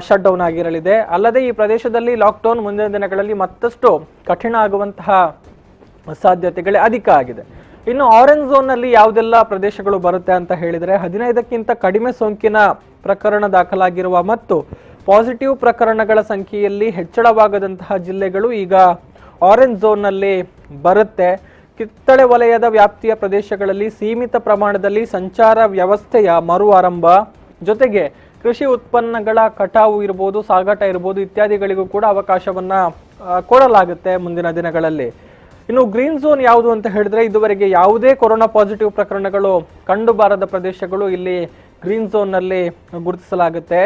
ಶಟ್ ಡೌನ್ ಆಗಿರಲಿದೆ. ಅಲ್ಲದೆ ಈ ಪ್ರದೇಶದಲ್ಲಿ ಲಾಕ್ಡೌನ್ ಮುಂದಿನ ದಿನಗಳಲ್ಲಿ ಮತ್ತಷ್ಟು ಕಠಿಣ ಆಗುವಂತಹ ಸಾಧ್ಯತೆಗಳೇ ಅಧಿಕ ಆಗಿದೆ. ಇನ್ನು ಆರೆಂಜ್ ಝೋನ್ ನಲ್ಲಿ ಯಾವುದೆಲ್ಲ ಪ್ರದೇಶಗಳು ಬರುತ್ತೆ ಅಂತ ಹೇಳಿದ್ರೆ, 15ಕ್ಕಿಂತ ಕಡಿಮೆ ಸೋಂಕಿನ ಪ್ರಕರಣ ದಾಖಲಾಗಿರುವ ಮತ್ತು ಪಾಸಿಟಿವ್ ಪ್ರಕರಣಗಳ ಸಂಖ್ಯೆಯಲ್ಲಿ ಹೆಚ್ಚಳವಾಗದಂತಹ ಜಿಲ್ಲೆಗಳು ಈಗ ಆರೆಂಜ್ ಝೋನ್ ನಲ್ಲಿ ಬರುತ್ತೆ. ಕಿತ್ತಳೆ ವಲಯದ ವ್ಯಾಪ್ತಿಯ ಪ್ರದೇಶಗಳಲ್ಲಿ ಸೀಮಿತ ಪ್ರಮಾಣದಲ್ಲಿ ಸಂಚಾರ ವ್ಯವಸ್ಥೆಯ ಮರು ಆರಂಭ, ಜೊತೆಗೆ ಕೃಷಿ ಉತ್ಪನ್ನಗಳ ಕಟಾವು ಇರ್ಬೋದು, ಸಾಗಾಟ ಇರ್ಬೋದು ಇತ್ಯಾದಿಗಳಿಗೂ ಕೂಡ ಅವಕಾಶವನ್ನ ಕೊಡಲಾಗುತ್ತೆ ಮುಂದಿನ ದಿನಗಳಲ್ಲಿ. ಇನ್ನು ಗ್ರೀನ್ ಝೋನ್ ಯಾವುದು ಅಂತ ಹೇಳಿದ್ರೆ, ಇದುವರೆಗೆ ಯಾವುದೇ ಕೊರೋನಾ ಪಾಸಿಟಿವ್ ಪ್ರಕರಣಗಳು ಕಂಡು ಬಾರದ ಪ್ರದೇಶಗಳು ಇಲ್ಲಿ ಗ್ರೀನ್ ಝೋನ್ ನಲ್ಲಿ ಗುರುತಿಸಲಾಗುತ್ತೆ.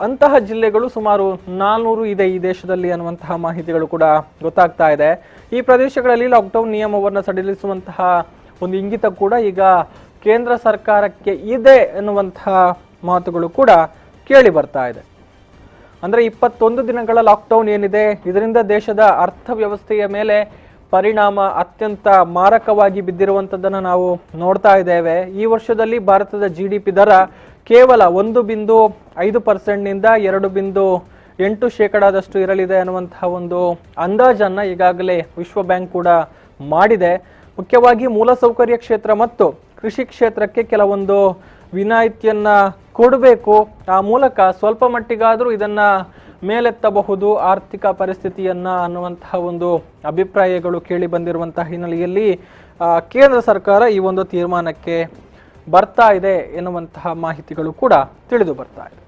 ಅಂತಹ ಜಿಲ್ಲೆಗಳು ಸುಮಾರು 400 ಇದೆ ಈ ದೇಶದಲ್ಲಿ ಅನ್ನುವಂತಹ ಮಾಹಿತಿಗಳು ಕೂಡ ಗೊತ್ತಾಗ್ತಾ ಇದೆ. ಈ ಪ್ರದೇಶಗಳಲ್ಲಿ ಲಾಕ್ಡೌನ್ ನಿಯಮವನ್ನು ಸಡಿಲಿಸುವಂತಹ ಒಂದು ಇಂಗಿತ ಕೂಡ ಈಗ ಕೇಂದ್ರ ಸರ್ಕಾರಕ್ಕೆ ಇದೆ ಎನ್ನುವಂತಹ ಮಾತುಗಳು ಕೂಡ ಕೇಳಿ ಬರ್ತಾ ಇದೆ. ಅಂದ್ರೆ 21 ದಿನಗಳ ಲಾಕ್ಡೌನ್ ಏನಿದೆ, ಇದರಿಂದ ದೇಶದ ಅರ್ಥವ್ಯವಸ್ಥೆಯ ಮೇಲೆ ಪರಿಣಾಮ ಅತ್ಯಂತ ಮಾರಕವಾಗಿ ಬಿದ್ದಿರುವಂತದ್ದನ್ನು ನಾವು ನೋಡ್ತಾ ಇದ್ದೇವೆ. ಈ ವರ್ಷದಲ್ಲಿ ಭಾರತದ GDP ದರ ಕೇವಲ 1.5% ನಿಂದ 2.8% ಇರಲಿದೆ ಅನ್ನುವಂತಹ ಒಂದು ಅಂದಾಜನ್ನ ಈಗಾಗಲೇ ವಿಶ್ವ ಬ್ಯಾಂಕ್ ಕೂಡ ಮಾಡಿದೆ. ಮುಖ್ಯವಾಗಿ ಮೂಲಸೌಕರ್ಯ ಕ್ಷೇತ್ರ ಮತ್ತು ಕೃಷಿ ಕ್ಷೇತ್ರಕ್ಕೆ ಕೆಲವೊಂದು ವಿನಾಯಿತಿಯನ್ನ ಕೊಡಬೇಕು. ಆ ಮೂಲಕ ಸ್ವಲ್ಪ ಮಟ್ಟಿಗಾದ್ರೂ ಇದನ್ನ ಮೇಲೆತ್ತಬಹುದು ಆರ್ಥಿಕ ಪರಿಸ್ಥಿತಿಯನ್ನ ಅನ್ನುವಂತಹ ಒಂದು ಅಭಿಪ್ರಾಯಗಳು ಕೇಳಿ ಬಂದಿರುವಂತಹ ಹಿನ್ನೆಲೆಯಲ್ಲಿ ಕೇಂದ್ರ ಸರ್ಕಾರ ಈ ಒಂದು ತೀರ್ಮಾನಕ್ಕೆ ಬರ್ತಾ ಇದೆ ಎನ್ನುವಂತಹ ಮಾಹಿತಿಗಳು ಕೂಡ ತಿಳಿದು ಬರ್ತಾ ಇದೆ.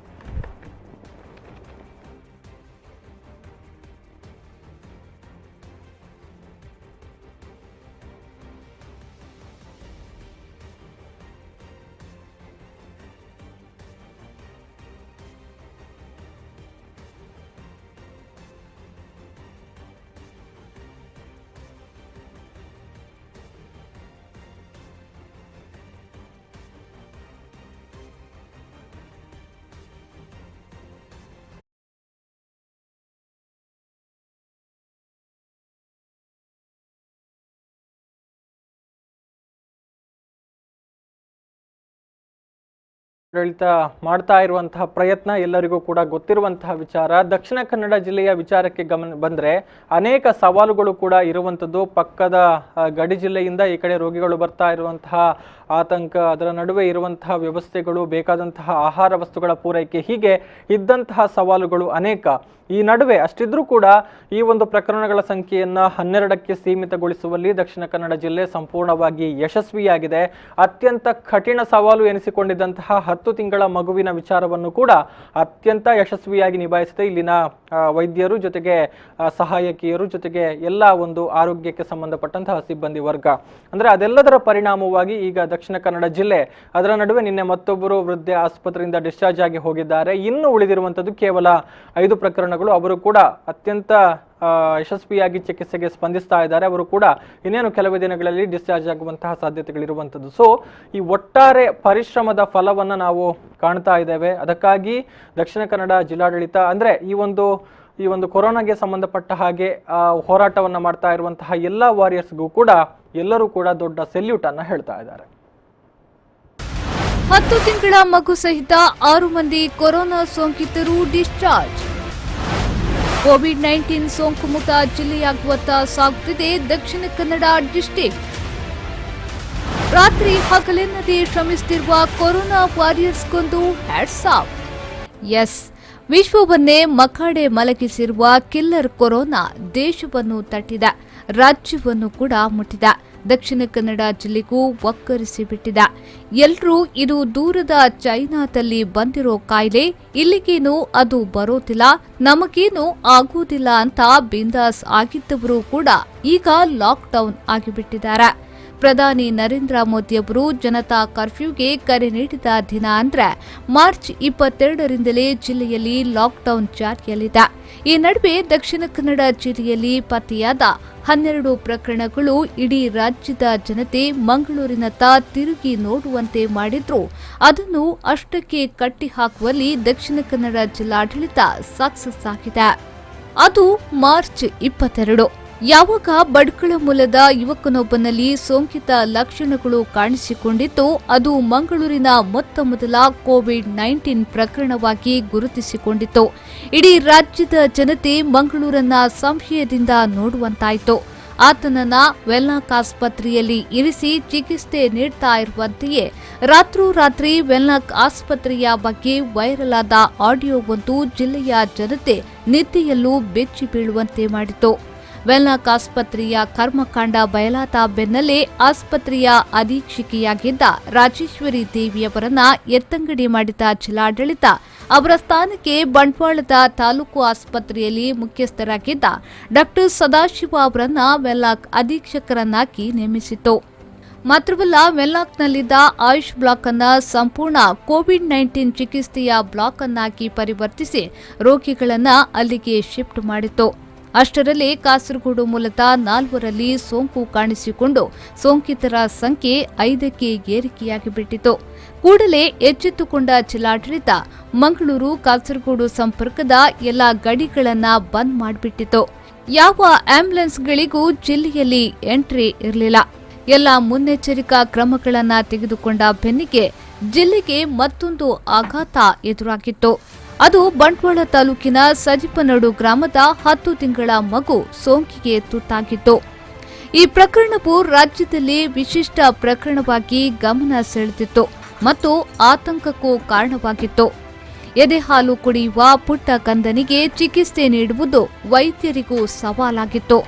ಆಡಳಿತ ಮಾಡ್ತಾ ಇರುವಂತಹ ಪ್ರಯತ್ನ ಎಲ್ಲರಿಗೂ ಕೂಡ ಗೊತ್ತಿರುವಂತಹ ವಿಚಾರ. ದಕ್ಷಿಣ ಕನ್ನಡ ಜಿಲ್ಲೆಯ ವಿಚಾರಕ್ಕೆ ಬಂದ್ರೆ ಅನೇಕ ಸವಾಲುಗಳು ಕೂಡ ಇರುವಂತದ್ದು. ಪಕ್ಕದ ಗಡಿ ಜಿಲ್ಲೆಯಿಂದ ಈ ಕಡೆ ರೋಗಿಗಳು ಬರ್ತಾ ಇರುವಂತಹ ಆತಂಕ, ಅದರ ನಡುವೆ ಇರುವಂತಹ ವ್ಯವಸ್ಥೆಗಳು, ಬೇಕಾದಂತಹ ಆಹಾರ ವಸ್ತುಗಳ ಪೂರೈಕೆ, ಹೀಗೆ ಇದ್ದಂತಹ ಸವಾಲುಗಳು ಅನೇಕ. ಈ ನಡುವೆ ಅಷ್ಟಿದ್ರೂ ಕೂಡ ಈ ಒಂದು ಪ್ರಕರಣಗಳ ಸಂಖ್ಯೆಯನ್ನ 12ಕ್ಕೆ ಸೀಮಿತಗೊಳಿಸುವಲ್ಲಿ ದಕ್ಷಿಣ ಕನ್ನಡ ಜಿಲ್ಲೆ ಸಂಪೂರ್ಣವಾಗಿ ಯಶಸ್ವಿಯಾಗಿದೆ. ಅತ್ಯಂತ ಕಠಿಣ ಸವಾಲು ಎನಿಸಿಕೊಂಡಿದ್ದಂತಹ 10 ತಿಂಗಳ ಮಗುವಿನ ವಿಚಾರವನ್ನು ಕೂಡ ಅತ್ಯಂತ ಯಶಸ್ವಿಯಾಗಿ ನಿಭಾಯಿಸಿದೆ ಇಲ್ಲಿನ ವೈದ್ಯರು, ಜೊತೆಗೆ ಸಹಾಯಕಿಯರು, ಜೊತೆಗೆ ಎಲ್ಲ ಒಂದು ಆರೋಗ್ಯಕ್ಕೆ ಸಂಬಂಧಪಟ್ಟಂತಹ ಸಿಬ್ಬಂದಿ ವರ್ಗ. ಅಂದ್ರೆ ಅದೆಲ್ಲದರ ಪರಿಣಾಮವಾಗಿ ಈಗ ದಕ್ಷಿಣ ಕನ್ನಡ ಜಿಲ್ಲೆ, ಅದರ ನಡುವೆ ನಿನ್ನೆ ಮತ್ತೊಬ್ಬರು ವೃದ್ಧೆ ಆಸ್ಪತ್ರೆಯಿಂದ ಡಿಸ್ಚಾರ್ಜ್ ಆಗಿ ಹೋಗಿದ್ದಾರೆ. ಇನ್ನು ಉಳಿದಿರುವಂತದ್ದು ಕೇವಲ 5 ಪ್ರಕರಣಗಳು. ಅವರು ಕೂಡ ಅತ್ಯಂತ ಯಶಸ್ವಿಯಾಗಿ ಚಿಕಿತ್ಸೆಗೆ ಸ್ಪಂದಿಸ್ತಾ ಇದ್ದಾರೆ. ಅವರು ಕೂಡ ಇನ್ನೇನು ಕೆಲವೇ ದಿನಗಳಲ್ಲಿ ಡಿಸ್ಚಾರ್ಜ್ ಆಗುವಂತಹ ಸಾಧ್ಯತೆಗಳಿರುವಂಥದ್ದು. ಸೊ ಈ ಒಟ್ಟಾರೆ ಪರಿಶ್ರಮದ ಫಲವನ್ನ ನಾವು ಕಾಣ್ತಾ ಇದ್ದೇವೆ. ಅದಕ್ಕಾಗಿ ದಕ್ಷಿಣ ಕನ್ನಡ ಜಿಲ್ಲಾಡಳಿತ ಅಂದ್ರೆ ಈ ಒಂದು ಈ ಒಂದು ಕೊರೋನಾಗೆ ಸಂಬಂಧಪಟ್ಟ ಹಾಗೆ ಹೋರಾಟವನ್ನು ಮಾಡ್ತಾ ಇರುವಂತಹ ಎಲ್ಲ ವಾರಿಯರ್ಸ್ಗೂ ಕೂಡ ಎಲ್ಲರೂ ಕೂಡ ದೊಡ್ಡ ಸೆಲ್ಯೂಟ್ ಅನ್ನ ಹೇಳ್ತಾ ಇದ್ದಾರೆ. 10 ತಿಂಗಳ ಮಗು ಸಹಿತ 6 ಮಂದಿ ಕೊರೋನಾ ಸೋಂಕಿತರು ಡಿಸ್ಚಾರ್ಜ್. ಕೋವಿಡ್-19 ಸೋಂಕು ಮುಕ್ತ ಜಿಲ್ಲೆಯಾಗುವತ್ತ ಸಾಗುತ್ತಿದೆ ದಕ್ಷಿಣ ಕನ್ನಡ ಡಿಸ್ಟ್ರಿಕ್ಟ್. ರಾತ್ರಿ ಹಗಲೆನ್ನದೇ ಶ್ರಮಿಸುತ್ತಿರುವ ಕೊರೋನಾ ವಾರಿಯರ್ಸ್ಗೊಂದು ಹ್ಯಾಟ್ಸ್ ಆಫ್. ಎಸ್, ವಿಶ್ವವನ್ನೇ ಮಕಾಡೆ ಮಲಗಿಸಿರುವ ಕಿಲ್ಲರ್ ಕೊರೋನಾ ದೇಶವನ್ನು ತಟ್ಟಿದ, ರಾಜ್ಯವನ್ನು ಕೂಡ ಮುಟ್ಟಿದ, ದಕ್ಷಿಣ ಕನ್ನಡ ಜಿಲ್ಲೆಗೂ ಒಕ್ಕರಿಸಿ ಬಿಟ್ಟಿದೆ. ಎಲ್ಲರೂ ಇದು ದೂರದ ಚೈನಾದಲ್ಲಿ ಬಂದಿರೋ ಕಾಯಿಲೆ, ಇಲ್ಲಿಗೇನು ಅದು ಬರೋದಿಲ್ಲ, ನಮಗೇನು ಆಗೋದಿಲ್ಲ ಅಂತ ಬಿಂದಾಸ್ ಆಗಿದ್ದವರು ಕೂಡ ಈಗ ಲಾಕ್ಡೌನ್ ಆಗಿಬಿಟ್ಟಿದ್ದಾರೆ. ಪ್ರಧಾನಿ ನರೇಂದ್ರ ಮೋದಿಯವರು ಜನತಾ ಕರ್ಫ್ಯೂಗೆ ಕರೆ ನೀಡಿದ ದಿನ ಅಂದ್ರೆ ಮಾರ್ಚ್ 22ರಿಂದಲೇ ಜಿಲ್ಲೆಯಲ್ಲಿ ಲಾಕ್ಡೌನ್ ಜಾರಿಯಲ್ಲಿದೆ. ಈ ನಡುವೆ ದಕ್ಷಿಣ ಕನ್ನಡ ಜಿಲ್ಲೆಯಲ್ಲಿ ಪತ್ತೆಯಾದ 12 ಪ್ರಕರಣಗಳು ಇಡೀ ರಾಜ್ಯದ ಜನತೆ ಮಂಗಳೂರಿನತ್ತ ತಿರುಗಿ ನೋಡುವಂತೆ ಮಾಡಿದ್ರು. ಅದನ್ನು ಅಷ್ಟಕ್ಕೆ ಕಟ್ಟಿಹಾಕುವಲ್ಲಿ ದಕ್ಷಿಣ ಕನ್ನಡ ಜಿಲ್ಲಾಡಳಿತ ಸಕ್ಸಸ್ ಆಗಿದೆ. ಅದು ಮಾರ್ಚ್ 22. ಯಾವಾಗ ಬಡ್ಕಳ ಮೂಲದ ಯುವಕನೊಬ್ಬನಲ್ಲಿ ಸೋಂಕಿತ ಲಕ್ಷಣಗಳು ಕಾಣಿಸಿಕೊಂಡಿದ್ದು, ಅದು ಮಂಗಳೂರಿನ ಮೊತ್ತ ಮೊದಲ ಕೋವಿಡ್-19 ಪ್ರಕರಣವಾಗಿ ಗುರುತಿಸಿಕೊಂಡಿತ್ತು. ಇಡೀ ರಾಜ್ಯದ ಜನತೆ ಮಂಗಳೂರನ್ನ ಸಂಶಯದಿಂದ ನೋಡುವಂತಾಯಿತು. ಆತನನ್ನ ವೆನ್ಲಾಕ್ ಆಸ್ಪತ್ರೆಯಲ್ಲಿ ಇರಿಸಿ ಚಿಕಿತ್ಸೆ ನೀಡ್ತಾ ಇರುವಂತೆಯೇ ರಾತ್ರೋರಾತ್ರಿ ವೆನ್ಲಾಕ್ ಆಸ್ಪತ್ರೆಯ ಬಗ್ಗೆ ವೈರಲ್ ಆದ ಆಡಿಯೋವೊಂದು ಜಿಲ್ಲೆಯ ಜನತೆ ನಿದ್ದೆಯಲ್ಲೂ ಬೆಚ್ಚಿ ಬೀಳುವಂತೆ ಮಾಡಿತು. ವೆನ್ಲಾಕ್ ಆಸ್ಪತ್ರೆಯ ಕರ್ಮಕಾಂಡ ಬಯಲಾದ ಬೆನ್ನಲ್ಲೇ ಆಸ್ಪತ್ರೆಯ ಅಧೀಕ್ಷಕಿಯಾಗಿದ್ದ ರಾಜೇಶ್ವರಿ ದೇವಿಯವರನ್ನ ಎತ್ತಂಗಡಿ ಮಾಡಿದ ಜಿಲ್ಲಾಡಳಿತ ಅವರ ಸ್ಥಾನಕ್ಕೆ ಬಂಟ್ವಾಳದ ತಾಲೂಕು ಆಸ್ಪತ್ರೆಯಲ್ಲಿ ಮುಖ್ಯಸ್ಥರಾಗಿದ್ದ ಡಾ ಸದಾಶಿವ ಅವರನ್ನ ವೆನ್ಲಾಕ್ ಅಧೀಕ್ಷಕರನ್ನಾಗಿ ನೇಮಿಸಿತು. ಮಾತ್ರವಲ್ಲ, ವೆನ್ಲಾಕ್ನಲ್ಲಿದ್ದ ಆಯುಷ್ ಬ್ಲಾಕ್ ಅನ್ನ ಸಂಪೂರ್ಣ ಕೋವಿಡ್-19 ಚಿಕಿತ್ಸೆಯ ಬ್ಲಾಕ್ ಅನ್ನಾಗಿ ಪರಿವರ್ತಿಸಿ ರೋಗಿಗಳನ್ನ ಅಲ್ಲಿಗೆ ಶಿಫ್ಟ್ ಮಾಡಿತು. ಅಷ್ಟರಲ್ಲೇ ಕಾಸರಗೋಡು ಮೂಲದ 4ರಲ್ಲಿ ಸೋಂಕು ಕಾಣಿಸಿಕೊಂಡು ಸೋಂಕಿತರ ಸಂಖ್ಯೆ 5ಕ್ಕೆ ಏರಿಕೆಯಾಗಿಬಿಟ್ಟಿತು. ಕೂಡಲೇ ಎಚ್ಚೆತ್ತುಕೊಂಡ ಜಿಲ್ಲಾಡಳಿತ ಮಂಗಳೂರು ಕಾಸರಗೋಡು ಸಂಪರ್ಕದ ಎಲ್ಲ ಗಡಿಗಳನ್ನ ಬಂದ್ ಮಾಡಿಬಿಟ್ಟಿತು. ಯಾವ ಆಂಬ್ಯುಲೆನ್ಸ್ಗಳಿಗೂ ಜಿಲ್ಲೆಯಲ್ಲಿ ಎಂಟ್ರಿ ಇರಲಿಲ್ಲ. ಎಲ್ಲ ಮುನ್ನೆಚ್ಚರಿಕಾ ಕ್ರಮಗಳನ್ನ ತೆಗೆದುಕೊಂಡ ಬೆನ್ನಿಗೆ ಜಿಲ್ಲೆಗೆ ಮತ್ತೊಂದು ಆಘಾತ ಎದುರಾಗಿತ್ತು. ಅದು ಬಂಟ್ವಾಳ ತಾಲೂಕಿನ ಸಜಿಪನಡು ಗ್ರಾಮದ 10 ತಿಂಗಳ ಮಗು ಸೋಂಕಿಗೆ ತುತ್ತಾಗಿತ್ತು. ಈ ಪ್ರಕರಣವು ರಾಜ್ಯದಲ್ಲಿ ವಿಶಿಷ್ಟ ಪ್ರಕರಣವಾಗಿ ಗಮನ ಸೆಳೆದಿತ್ತು ಮತ್ತು ಆತಂಕಕ್ಕೂ ಕಾರಣವಾಗಿತ್ತು. ಎದೆಹಾಲು ಕುಡಿಯುವ ಪುಟ್ಟ ಕಂದನಿಗೆ ಚಿಕಿತ್ಸೆ ನೀಡುವುದು ವೈದ್ಯರಿಗೂ ಸವಾಲಾಗಿತ್ತು.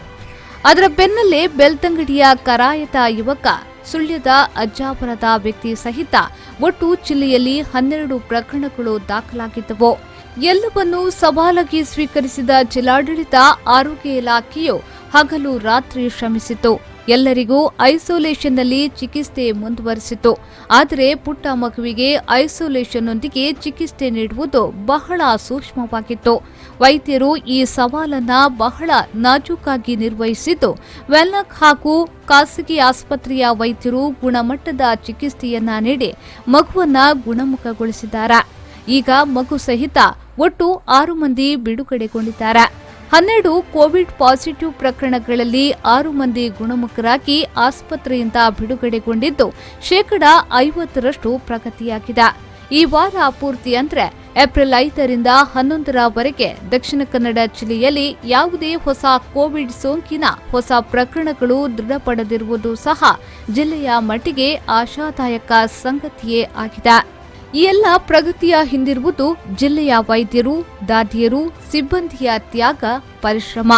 ಅದರ ಬೆನ್ನಲ್ಲೇ ಬೆಳ್ತಂಗಡಿಯ ಕರಾಯತ ಯುವಕ, ಸುಳ್ಯದ ಅಜ್ಜಾಪುರದ ವ್ಯಕ್ತಿ ಸಹಿತ ಒಟ್ಟು ಜಿಲ್ಲೆಯಲ್ಲಿ 12 ಪ್ರಕರಣಗಳು ದಾಖಲಾಗಿದ್ದವು. ಎಲ್ಲವನ್ನೂ ಸವಾಲಾಗಿ ಸ್ವೀಕರಿಸಿದ ಜಿಲ್ಲಾಡಳಿತ ಆರೋಗ್ಯ ಇಲಾಖೆಯು ಹಗಲು ರಾತ್ರಿ ಶ್ರಮಿಸಿತು. ಎಲ್ಲರಿಗೂ ಐಸೋಲೇಷನ್ನಲ್ಲಿ ಚಿಕಿತ್ಸೆ ಮುಂದುವರಿಸಿತು. ಆದರೆ ಪುಟ್ಟ ಮಗುವಿಗೆ ಐಸೋಲೇಷನ್ನೊಂದಿಗೆ ಚಿಕಿತ್ಸೆ ನೀಡುವುದು ಬಹಳ ಸೂಕ್ಷ್ಮವಾಗಿತ್ತು. ವೈದ್ಯರು ಈ ಸವಾಲನ್ನ ಬಹಳ ನಾಜೂಕಾಗಿ ನಿರ್ವಹಿಸಿದ್ದು, ವೆನ್ಲಾಕ್ ಹಾಗೂ ಖಾಸಗಿ ಆಸ್ಪತ್ರೆಯ ವೈದ್ಯರು ಗುಣಮಟ್ಟದ ಚಿಕಿತ್ಸೆಯನ್ನ ನೀಡಿ ಮಗುವನ್ನ ಗುಣಮುಖಗೊಳಿಸಿದ್ದಾರೆ. ಈಗ ಮಗು ಸಹಿತ ಒಟ್ಟು 6 ಮಂದಿ ಬಿಡುಗಡೆಗೊಂಡಿದ್ದಾರೆ. 12 ಕೋವಿಡ್ ಪಾಸಿಟಿವ್ ಪ್ರಕರಣಗಳಲ್ಲಿ 6 ಮಂದಿ ಗುಣಮುಖರಾಗಿ ಆಸ್ಪತ್ರೆಯಿಂದ ಬಿಡುಗಡೆಗೊಂಡಿದ್ದು, 50% ಪ್ರಗತಿಯಾಗಿದೆ. ಈ ವಾರ ಪೂರ್ತಿ ಅಂದ್ರೆ ಏಪ್ರಿಲ್ 5ರಿಂದ 11ರವರೆಗೆ ದಕ್ಷಿಣ ಕನ್ನಡ ಜಿಲ್ಲೆಯಲ್ಲಿ ಯಾವುದೇ ಹೊಸ ಕೋವಿಡ್ ಸೋಂಕಿನ ಹೊಸ ಪ್ರಕರಣಗಳು ದೃಢಪಡದಿರುವುದು ಸಹ ಜಿಲ್ಲೆಯ ಮಟ್ಟಿಗೆ ಆಶಾದಾಯಕ ಸಂಗತಿಯೇ ಆಗಿದೆ. ಈ ಎಲ್ಲ ಪ್ರಗತಿಯ ಹಿಂದಿರುವುದು ಜಿಲ್ಲೆಯ ವೈದ್ಯರು, ದಾದಿಯರು, ಸಿಬ್ಬಂದಿಯ ತ್ಯಾಗ, ಪರಿಶ್ರಮ,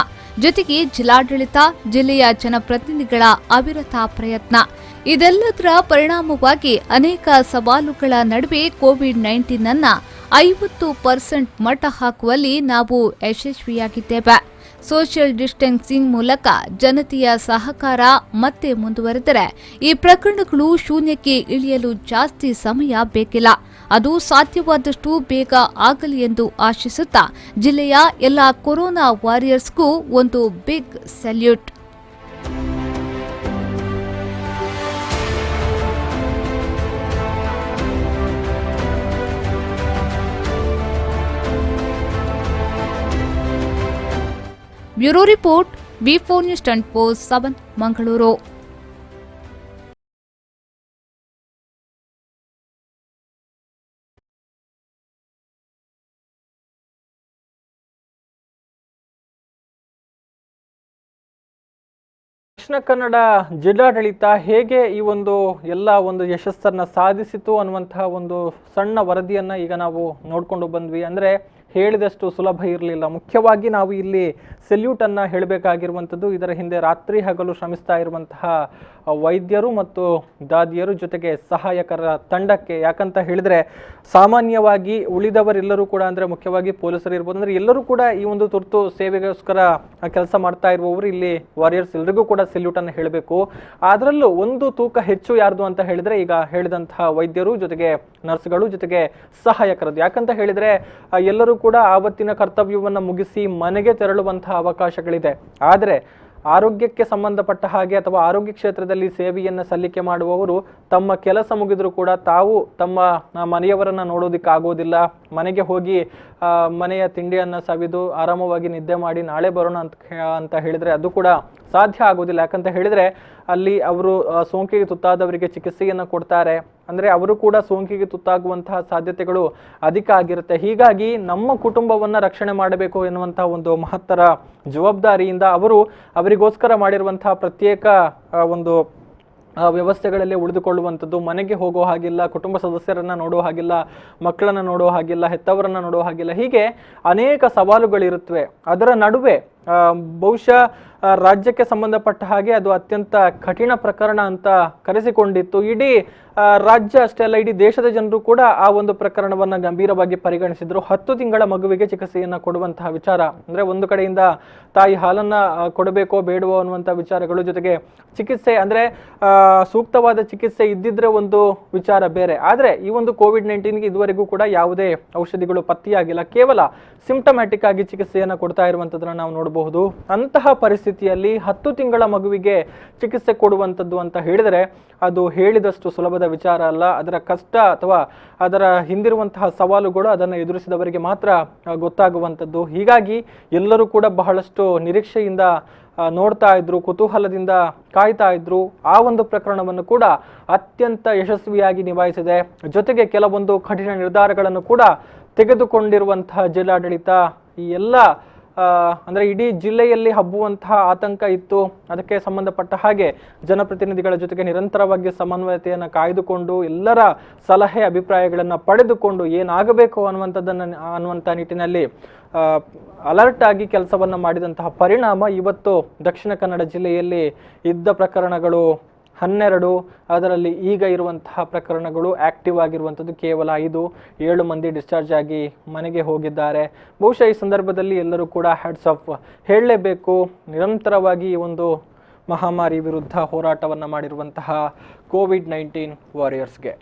ಜೊತೆಗೆ ಜಿಲ್ಲಾಡಳಿತ, ಜಿಲ್ಲೆಯ ಜನಪ್ರತಿನಿಧಿಗಳ ಅವಿರತ ಪ್ರಯತ್ನ. ಇದೆಲ್ಲದರ ಪರಿಣಾಮವಾಗಿ ಅನೇಕ ಸವಾಲುಗಳ ನಡುವೆ ಕೋವಿಡ್-19 ಅನ್ನ 50% ಮಟ್ಟ ಹಾಕುವಲ್ಲಿ ನಾವು ಯಶಸ್ವಿಯಾಗಿದ್ದೇವೆ. ಸೋಷಿಯಲ್ ಡಿಸ್ಟೆನ್ಸಿಂಗ್ ಮೂಲಕ ಜನತೆಯ ಸಹಕಾರ ಮತ್ತೆ ಮುಂದುವರೆದರೆ ಈ ಪ್ರಕರಣಗಳು ಶೂನ್ಯಕ್ಕೆ ಇಳಿಯಲು ಜಾಸ್ತಿ ಸಮಯ ಬೇಕಿಲ್ಲ. ಅದು ಸಾಧ್ಯವಾದಷ್ಟು ಬೇಗ ಆಗಲಿ ಎಂದು ಆಶಿಸುತ್ತಾ ಜಿಲ್ಲೆಯ ಎಲ್ಲ ಕೊರೋನಾ ವಾರಿಯರ್ಸ್ಗೂ ಒಂದು big salute. Bureau report B4 News 24/7 Mangaluru. Dakshina Kannada ಜಿಲ್ಲಾಡಳಿತ ಹೇಗೆ ಈ ಒಂದು ಯಶಸ್ಸನ್ನ ಸಾಧಿಸಿತು ಅನ್ನುವಂತಹ ಒಂದು ಸಣ್ಣ ವರದಿಯನ್ನ ಈಗ ನಾವು ನೋಡ್ಕೊಂಡು ಬಂದ್ವಿ. ಅಂದ್ರೆ ಹೇಳಿದಷ್ಟು ಸುಲಭ ಇರಲಿಲ್ಲ. ಮುಖ್ಯವಾಗಿ ನಾವು ಇಲ್ಲಿ ಸೆಲ್ಯೂಟ್ ಅನ್ನ ಹೇಳಬೇಕಾಗಿರುವಂಥದ್ದು ಇದರ ಹಿಂದೆ ರಾತ್ರಿ ಹಗಲು ಶ್ರಮಿಸ್ತಾ ಇರುವಂತಹ ವೈದ್ಯರು ಮತ್ತು ದಾದಿಯರು ಜೊತೆಗೆ ಸಹಾಯಕರ ತಂಡಕ್ಕೆ. ಯಾಕಂತ ಹೇಳಿದ್ರೆ ಸಾಮಾನ್ಯವಾಗಿ ಉಳಿದವರೆಲ್ಲರೂ ಕೂಡ ಅಂದ್ರೆ ಮುಖ್ಯವಾಗಿ ಪೊಲೀಸರು ಇರ್ಬೋದು, ಅಂದ್ರೆ ಎಲ್ಲರೂ ಕೂಡ ಈ ಒಂದು ತುರ್ತು ಸೇವೆಗೋಸ್ಕರ ಕೆಲಸ ಮಾಡ್ತಾ ಇರುವವರು ಇಲ್ಲಿ ವಾರಿಯರ್ಸ್ ಎಲ್ರಿಗೂ ಕೂಡ ಸೆಲ್ಯೂಟ್ ಅನ್ನು ಹೇಳಬೇಕು. ಅದರಲ್ಲೂ ಒಂದು ತೂಕ ಹೆಚ್ಚು ಯಾರ್ದು ಅಂತ ಹೇಳಿದ್ರೆ ಈಗ ಹೇಳಿದಂತಹ ವೈದ್ಯರು ಜೊತೆಗೆ ನರ್ಸ್ಗಳು ಜೊತೆಗೆ ಸಹಾಯಕರದ್ದು. ಯಾಕಂತ ಹೇಳಿದ್ರೆ ಎಲ್ಲರೂ ಕೂಡ ಆವತ್ತಿನ ಕರ್ತವ್ಯವನ್ನ ಮುಗಿಸಿ ಮನೆಗೆ ತೆರಳುವಂತಹ ಅವಕಾಶಗಳಿದೆ. ಆದರೆ ಆರೋಗ್ಯಕ್ಕೆ ಸಂಬಂಧಪಟ್ಟ ಹಾಗೆ ಅಥವಾ ಆರೋಗ್ಯ ಕ್ಷೇತ್ರದಲ್ಲಿ ಸೇವೆಯನ್ನ ಸಲ್ಲಿಕೆ ಮಾಡುವವರು ತಮ್ಮ ಕೆಲಸ ಮುಗಿದ್ರು ಕೂಡ ತಾವು ತಮ್ಮ ಮನೆಯವರನ್ನ ನೋಡೋದಿಕ್ಕೆ ಆಗೋದಿಲ್ಲ. ಮನೆಗೆ ಹೋಗಿ ಮನೆಯ ತಿಂಡಿಯನ್ನ ಸವಿದು ಆರಾಮವಾಗಿ ನಿದ್ದೆ ಮಾಡಿ ನಾಳೆ ಬರೋಣ ಅಂತ ಹೇಳಿದ್ರೆ ಅದು ಕೂಡ ಸಾಧ್ಯ ಆಗೋದಿಲ್ಲ. ಯಾಕಂತ ಹೇಳಿದ್ರೆ ಅಲ್ಲಿ ಅವರು ಸೋಂಕಿಗೆ ತುತ್ತಾದವರಿಗೆ ಚಿಕಿತ್ಸೆಯನ್ನ ಕೊಡ್ತಾರೆ. ಅಂದ್ರೆ ಅವರು ಕೂಡ ಸೋಂಕಿಗೆ ತುತ್ತಾಗುವಂತಹ ಸಾಧ್ಯತೆಗಳು ಅಧಿಕ ಆಗಿರುತ್ತೆ. ಹೀಗಾಗಿ ನಮ್ಮ ಕುಟುಂಬವನ್ನ ರಕ್ಷಣೆ ಮಾಡಬೇಕು ಎನ್ನುವಂತಹ ಒಂದು ಮಹತ್ತರ ಜವಾಬ್ದಾರಿಯಿಂದ ಅವರಿಗೋಸ್ಕರ ಮಾಡಿರುವಂತಹ ಪ್ರತ್ಯೇಕ ಒಂದು ವ್ಯವಸ್ಥೆಗಳಲ್ಲಿ ಉಳಿದುಕೊಳ್ಳುವಂಥದ್ದು, ಮನೆಗೆ ಹೋಗೋ ಹಾಗಿಲ್ಲ, ಕುಟುಂಬ ಸದಸ್ಯರನ್ನ ನೋಡೋ ಹಾಗಿಲ್ಲ, ಮಕ್ಕಳನ್ನ ನೋಡೋ ಹಾಗಿಲ್ಲ, ಹೆತ್ತವರನ್ನ ನೋಡೋ ಹಾಗಿಲ್ಲ, ಹೀಗೆ ಅನೇಕ ಸವಾಲುಗಳಿರುತ್ತವೆ. ಅದರ ನಡುವೆ ಬಹುಶಃ ರಾಜ್ಯಕ್ಕೆ ಸಂಬಂಧಪಟ್ಟ ಹಾಗೆ ಅದು ಅತ್ಯಂತ ಕಠಿಣ ಪ್ರಕರಣ ಅಂತ ಕರೆಸಿಕೊಂಡಿತ್ತು. ಇಡೀ ರಾಜ್ಯ ಅಷ್ಟೇ ಅಲ್ಲ, ಇಡೀ ದೇಶದ ಜನರು ಕೂಡ ಆ ಒಂದು ಪ್ರಕರಣವನ್ನ ಗಂಭೀರವಾಗಿ ಪರಿಗಣಿಸಿದ್ರು. 10 ತಿಂಗಳ ಮಗುವಿಗೆ ಚಿಕಿತ್ಸೆಯನ್ನ ಕೊಡುವಂತಹ ವಿಚಾರ, ಅಂದ್ರೆ ಒಂದು ಕಡೆಯಿಂದ ತಾಯಿ ಹಾಲನ್ನ ಕೊಡಬೇಕೋ ಬೇಡವೋ ಅನ್ನುವಂಥ ವಿಚಾರಗಳು, ಜೊತೆಗೆ ಚಿಕಿತ್ಸೆ ಅಂದ್ರೆ ಸೂಕ್ತವಾದ ಚಿಕಿತ್ಸೆ ಇದ್ದಿದ್ರೆ ಒಂದು ವಿಚಾರ ಬೇರೆ. ಆದ್ರೆ ಈ ಒಂದು COVID-19ಗೆ ಇದುವರೆಗೂ ಕೂಡ ಯಾವುದೇ ಔಷಧಿಗಳು ಪತ್ತೆಯಾಗಿಲ್ಲ. ಕೇವಲ ಸಿಂಪ್ಟಮ್ಯಾಟಿಕ್ ಆಗಿ ಚಿಕಿತ್ಸೆಯನ್ನ ಕೊಡ್ತಾ ಇರುವಂತದನ್ನ ನಾವು ನೋಡಬಹುದು. ಅಂತಹ ಪರಿಸ್ಥಿತಿಯಲ್ಲಿ 10 ತಿಂಗಳ ಮಗುವಿಗೆ ಚಿಕಿತ್ಸೆ ಕೊಡುವಂಥದ್ದು ಅಂತ ಹೇಳಿದರೆ ಅದು ಹೇಳಿದಷ್ಟು ಸುಲಭದ ವಿಚಾರ ಅಲ್ಲ. ಅದರ ಕಷ್ಟ ಅಥವಾ ಅದರ ಹಿಂದಿರುವಂತಹ ಸವಾಲುಗಳು ಅದನ್ನು ಎದುರಿಸಿದವರಿಗೆ ಮಾತ್ರ ಗೊತ್ತಾಗುವಂಥದ್ದು. ಹೀಗಾಗಿ ಎಲ್ಲರೂ ಕೂಡ ಬಹಳಷ್ಟು ನಿರೀಕ್ಷೆಯಿಂದ ನೋಡ್ತಾ ಇದ್ರು, ಕುತೂಹಲದಿಂದ ಕಾಯ್ತಾ ಇದ್ರು. ಆ ಒಂದು ಪ್ರಕರಣವನ್ನು ಕೂಡ ಅತ್ಯಂತ ಯಶಸ್ವಿಯಾಗಿ ನಿಭಾಯಿಸಿದೆ. ಜೊತೆಗೆ ಕೆಲವೊಂದು ಕಠಿಣ ನಿರ್ಧಾರಗಳನ್ನು ಕೂಡ ತೆಗೆದುಕೊಂಡಿರುವಂತಹ ಜಿಲ್ಲಾಡಳಿತ. ಈ ಎಲ್ಲ ಅಂದ್ರೆ ಇಡೀ ಜಿಲ್ಲೆಯಲ್ಲಿ ಹಬ್ಬುವಂತಹ ಆತಂಕ ಇತ್ತು. ಅದಕ್ಕೆ ಸಂಬಂಧಪಟ್ಟ ಹಾಗೆ ಜನಪ್ರತಿನಿಧಿಗಳ ಜೊತೆಗೆ ನಿರಂತರವಾಗಿ ಸಮನ್ವಯತೆಯನ್ನು ಕಾಯ್ದುಕೊಂಡು ಎಲ್ಲರ ಸಲಹೆ ಅಭಿಪ್ರಾಯಗಳನ್ನು ಪಡೆದುಕೊಂಡು ಏನಾಗಬೇಕು ಅನ್ನುವಂಥ ನಿಟ್ಟಿನಲ್ಲಿ ಅಲರ್ಟ್ ಆಗಿ ಕೆಲಸವನ್ನ ಮಾಡಿದಂತಹ ಪರಿಣಾಮ ಇವತ್ತು ದಕ್ಷಿಣ ಕನ್ನಡ ಜಿಲ್ಲೆಯಲ್ಲಿ ಇದ್ದ ಪ್ರಕರಣಗಳು 12, ಅದರಲ್ಲಿ ಈಗ ಇರುವಂತಹ ಪ್ರಕರಣಗಳು ಆಕ್ಟಿವ್ ಆಗಿರುವಂಥದ್ದು ಕೇವಲ 5. 7 ಮಂದಿ ಡಿಸ್ಚಾರ್ಜ್ ಆಗಿ ಮನೆಗೆ ಹೋಗಿದ್ದಾರೆ. ಬಹುಶಃ ಈ ಸಂದರ್ಭದಲ್ಲಿ ಎಲ್ಲರೂ ಕೂಡ ಹ್ಯಾಟ್ಸ್ ಆಫ್ ಹೇಳಲೇಬೇಕು. ನಿರಂತರವಾಗಿ ಈ ಒಂದು ಮಹಾಮಾರಿ ವಿರುದ್ಧ ಹೋರಾಟವನ್ನು ಮಾಡಿರುವಂತಹ COVID-19 ವಾರಿಯರ್ಸ್ಗೆ.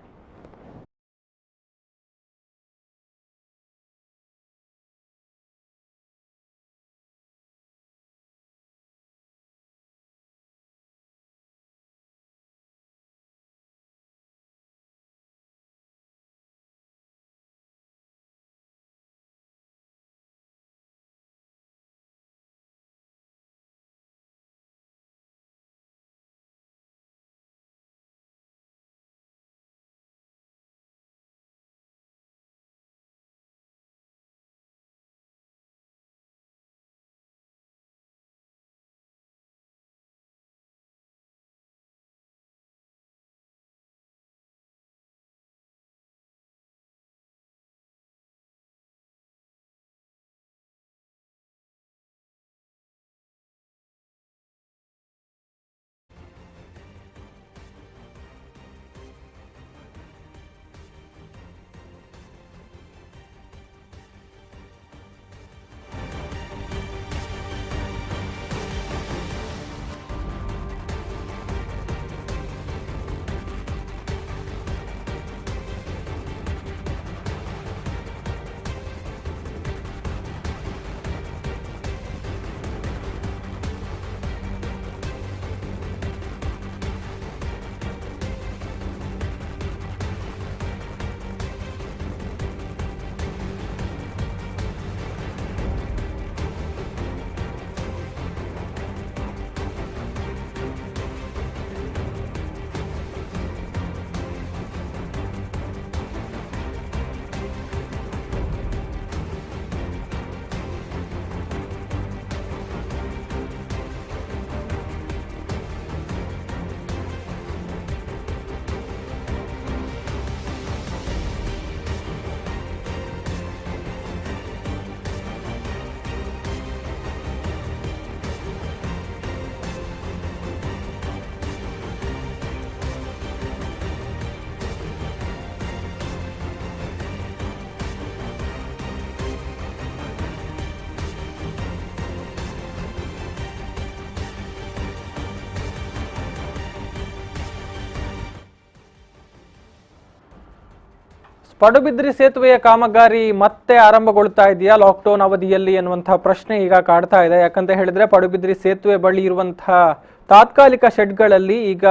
ಪಡುಬಿದ್ರಿ ಸೇತುವೆಯ ಕಾಮಗಾರಿ ಮತ್ತೆ ಆರಂಭಗೊಳ್ತಾ ಇದೆಯಾ ಲಾಕ್ಡೌನ್ ಅವಧಿಯಲ್ಲಿ ಎನ್ನುವಂತಹ ಪ್ರಶ್ನೆ ಈಗ ಕಾಡ್ತಾ ಇದೆ. ಯಾಕಂತ ಹೇಳಿದ್ರೆ ಪಡುಬಿದ್ರಿ ಸೇತುವೆ ಬಳಿ ಇರುವಂತಹ ತಾತ್ಕಾಲಿಕ ಶೆಡ್ಗಳಲ್ಲಿ ಈಗ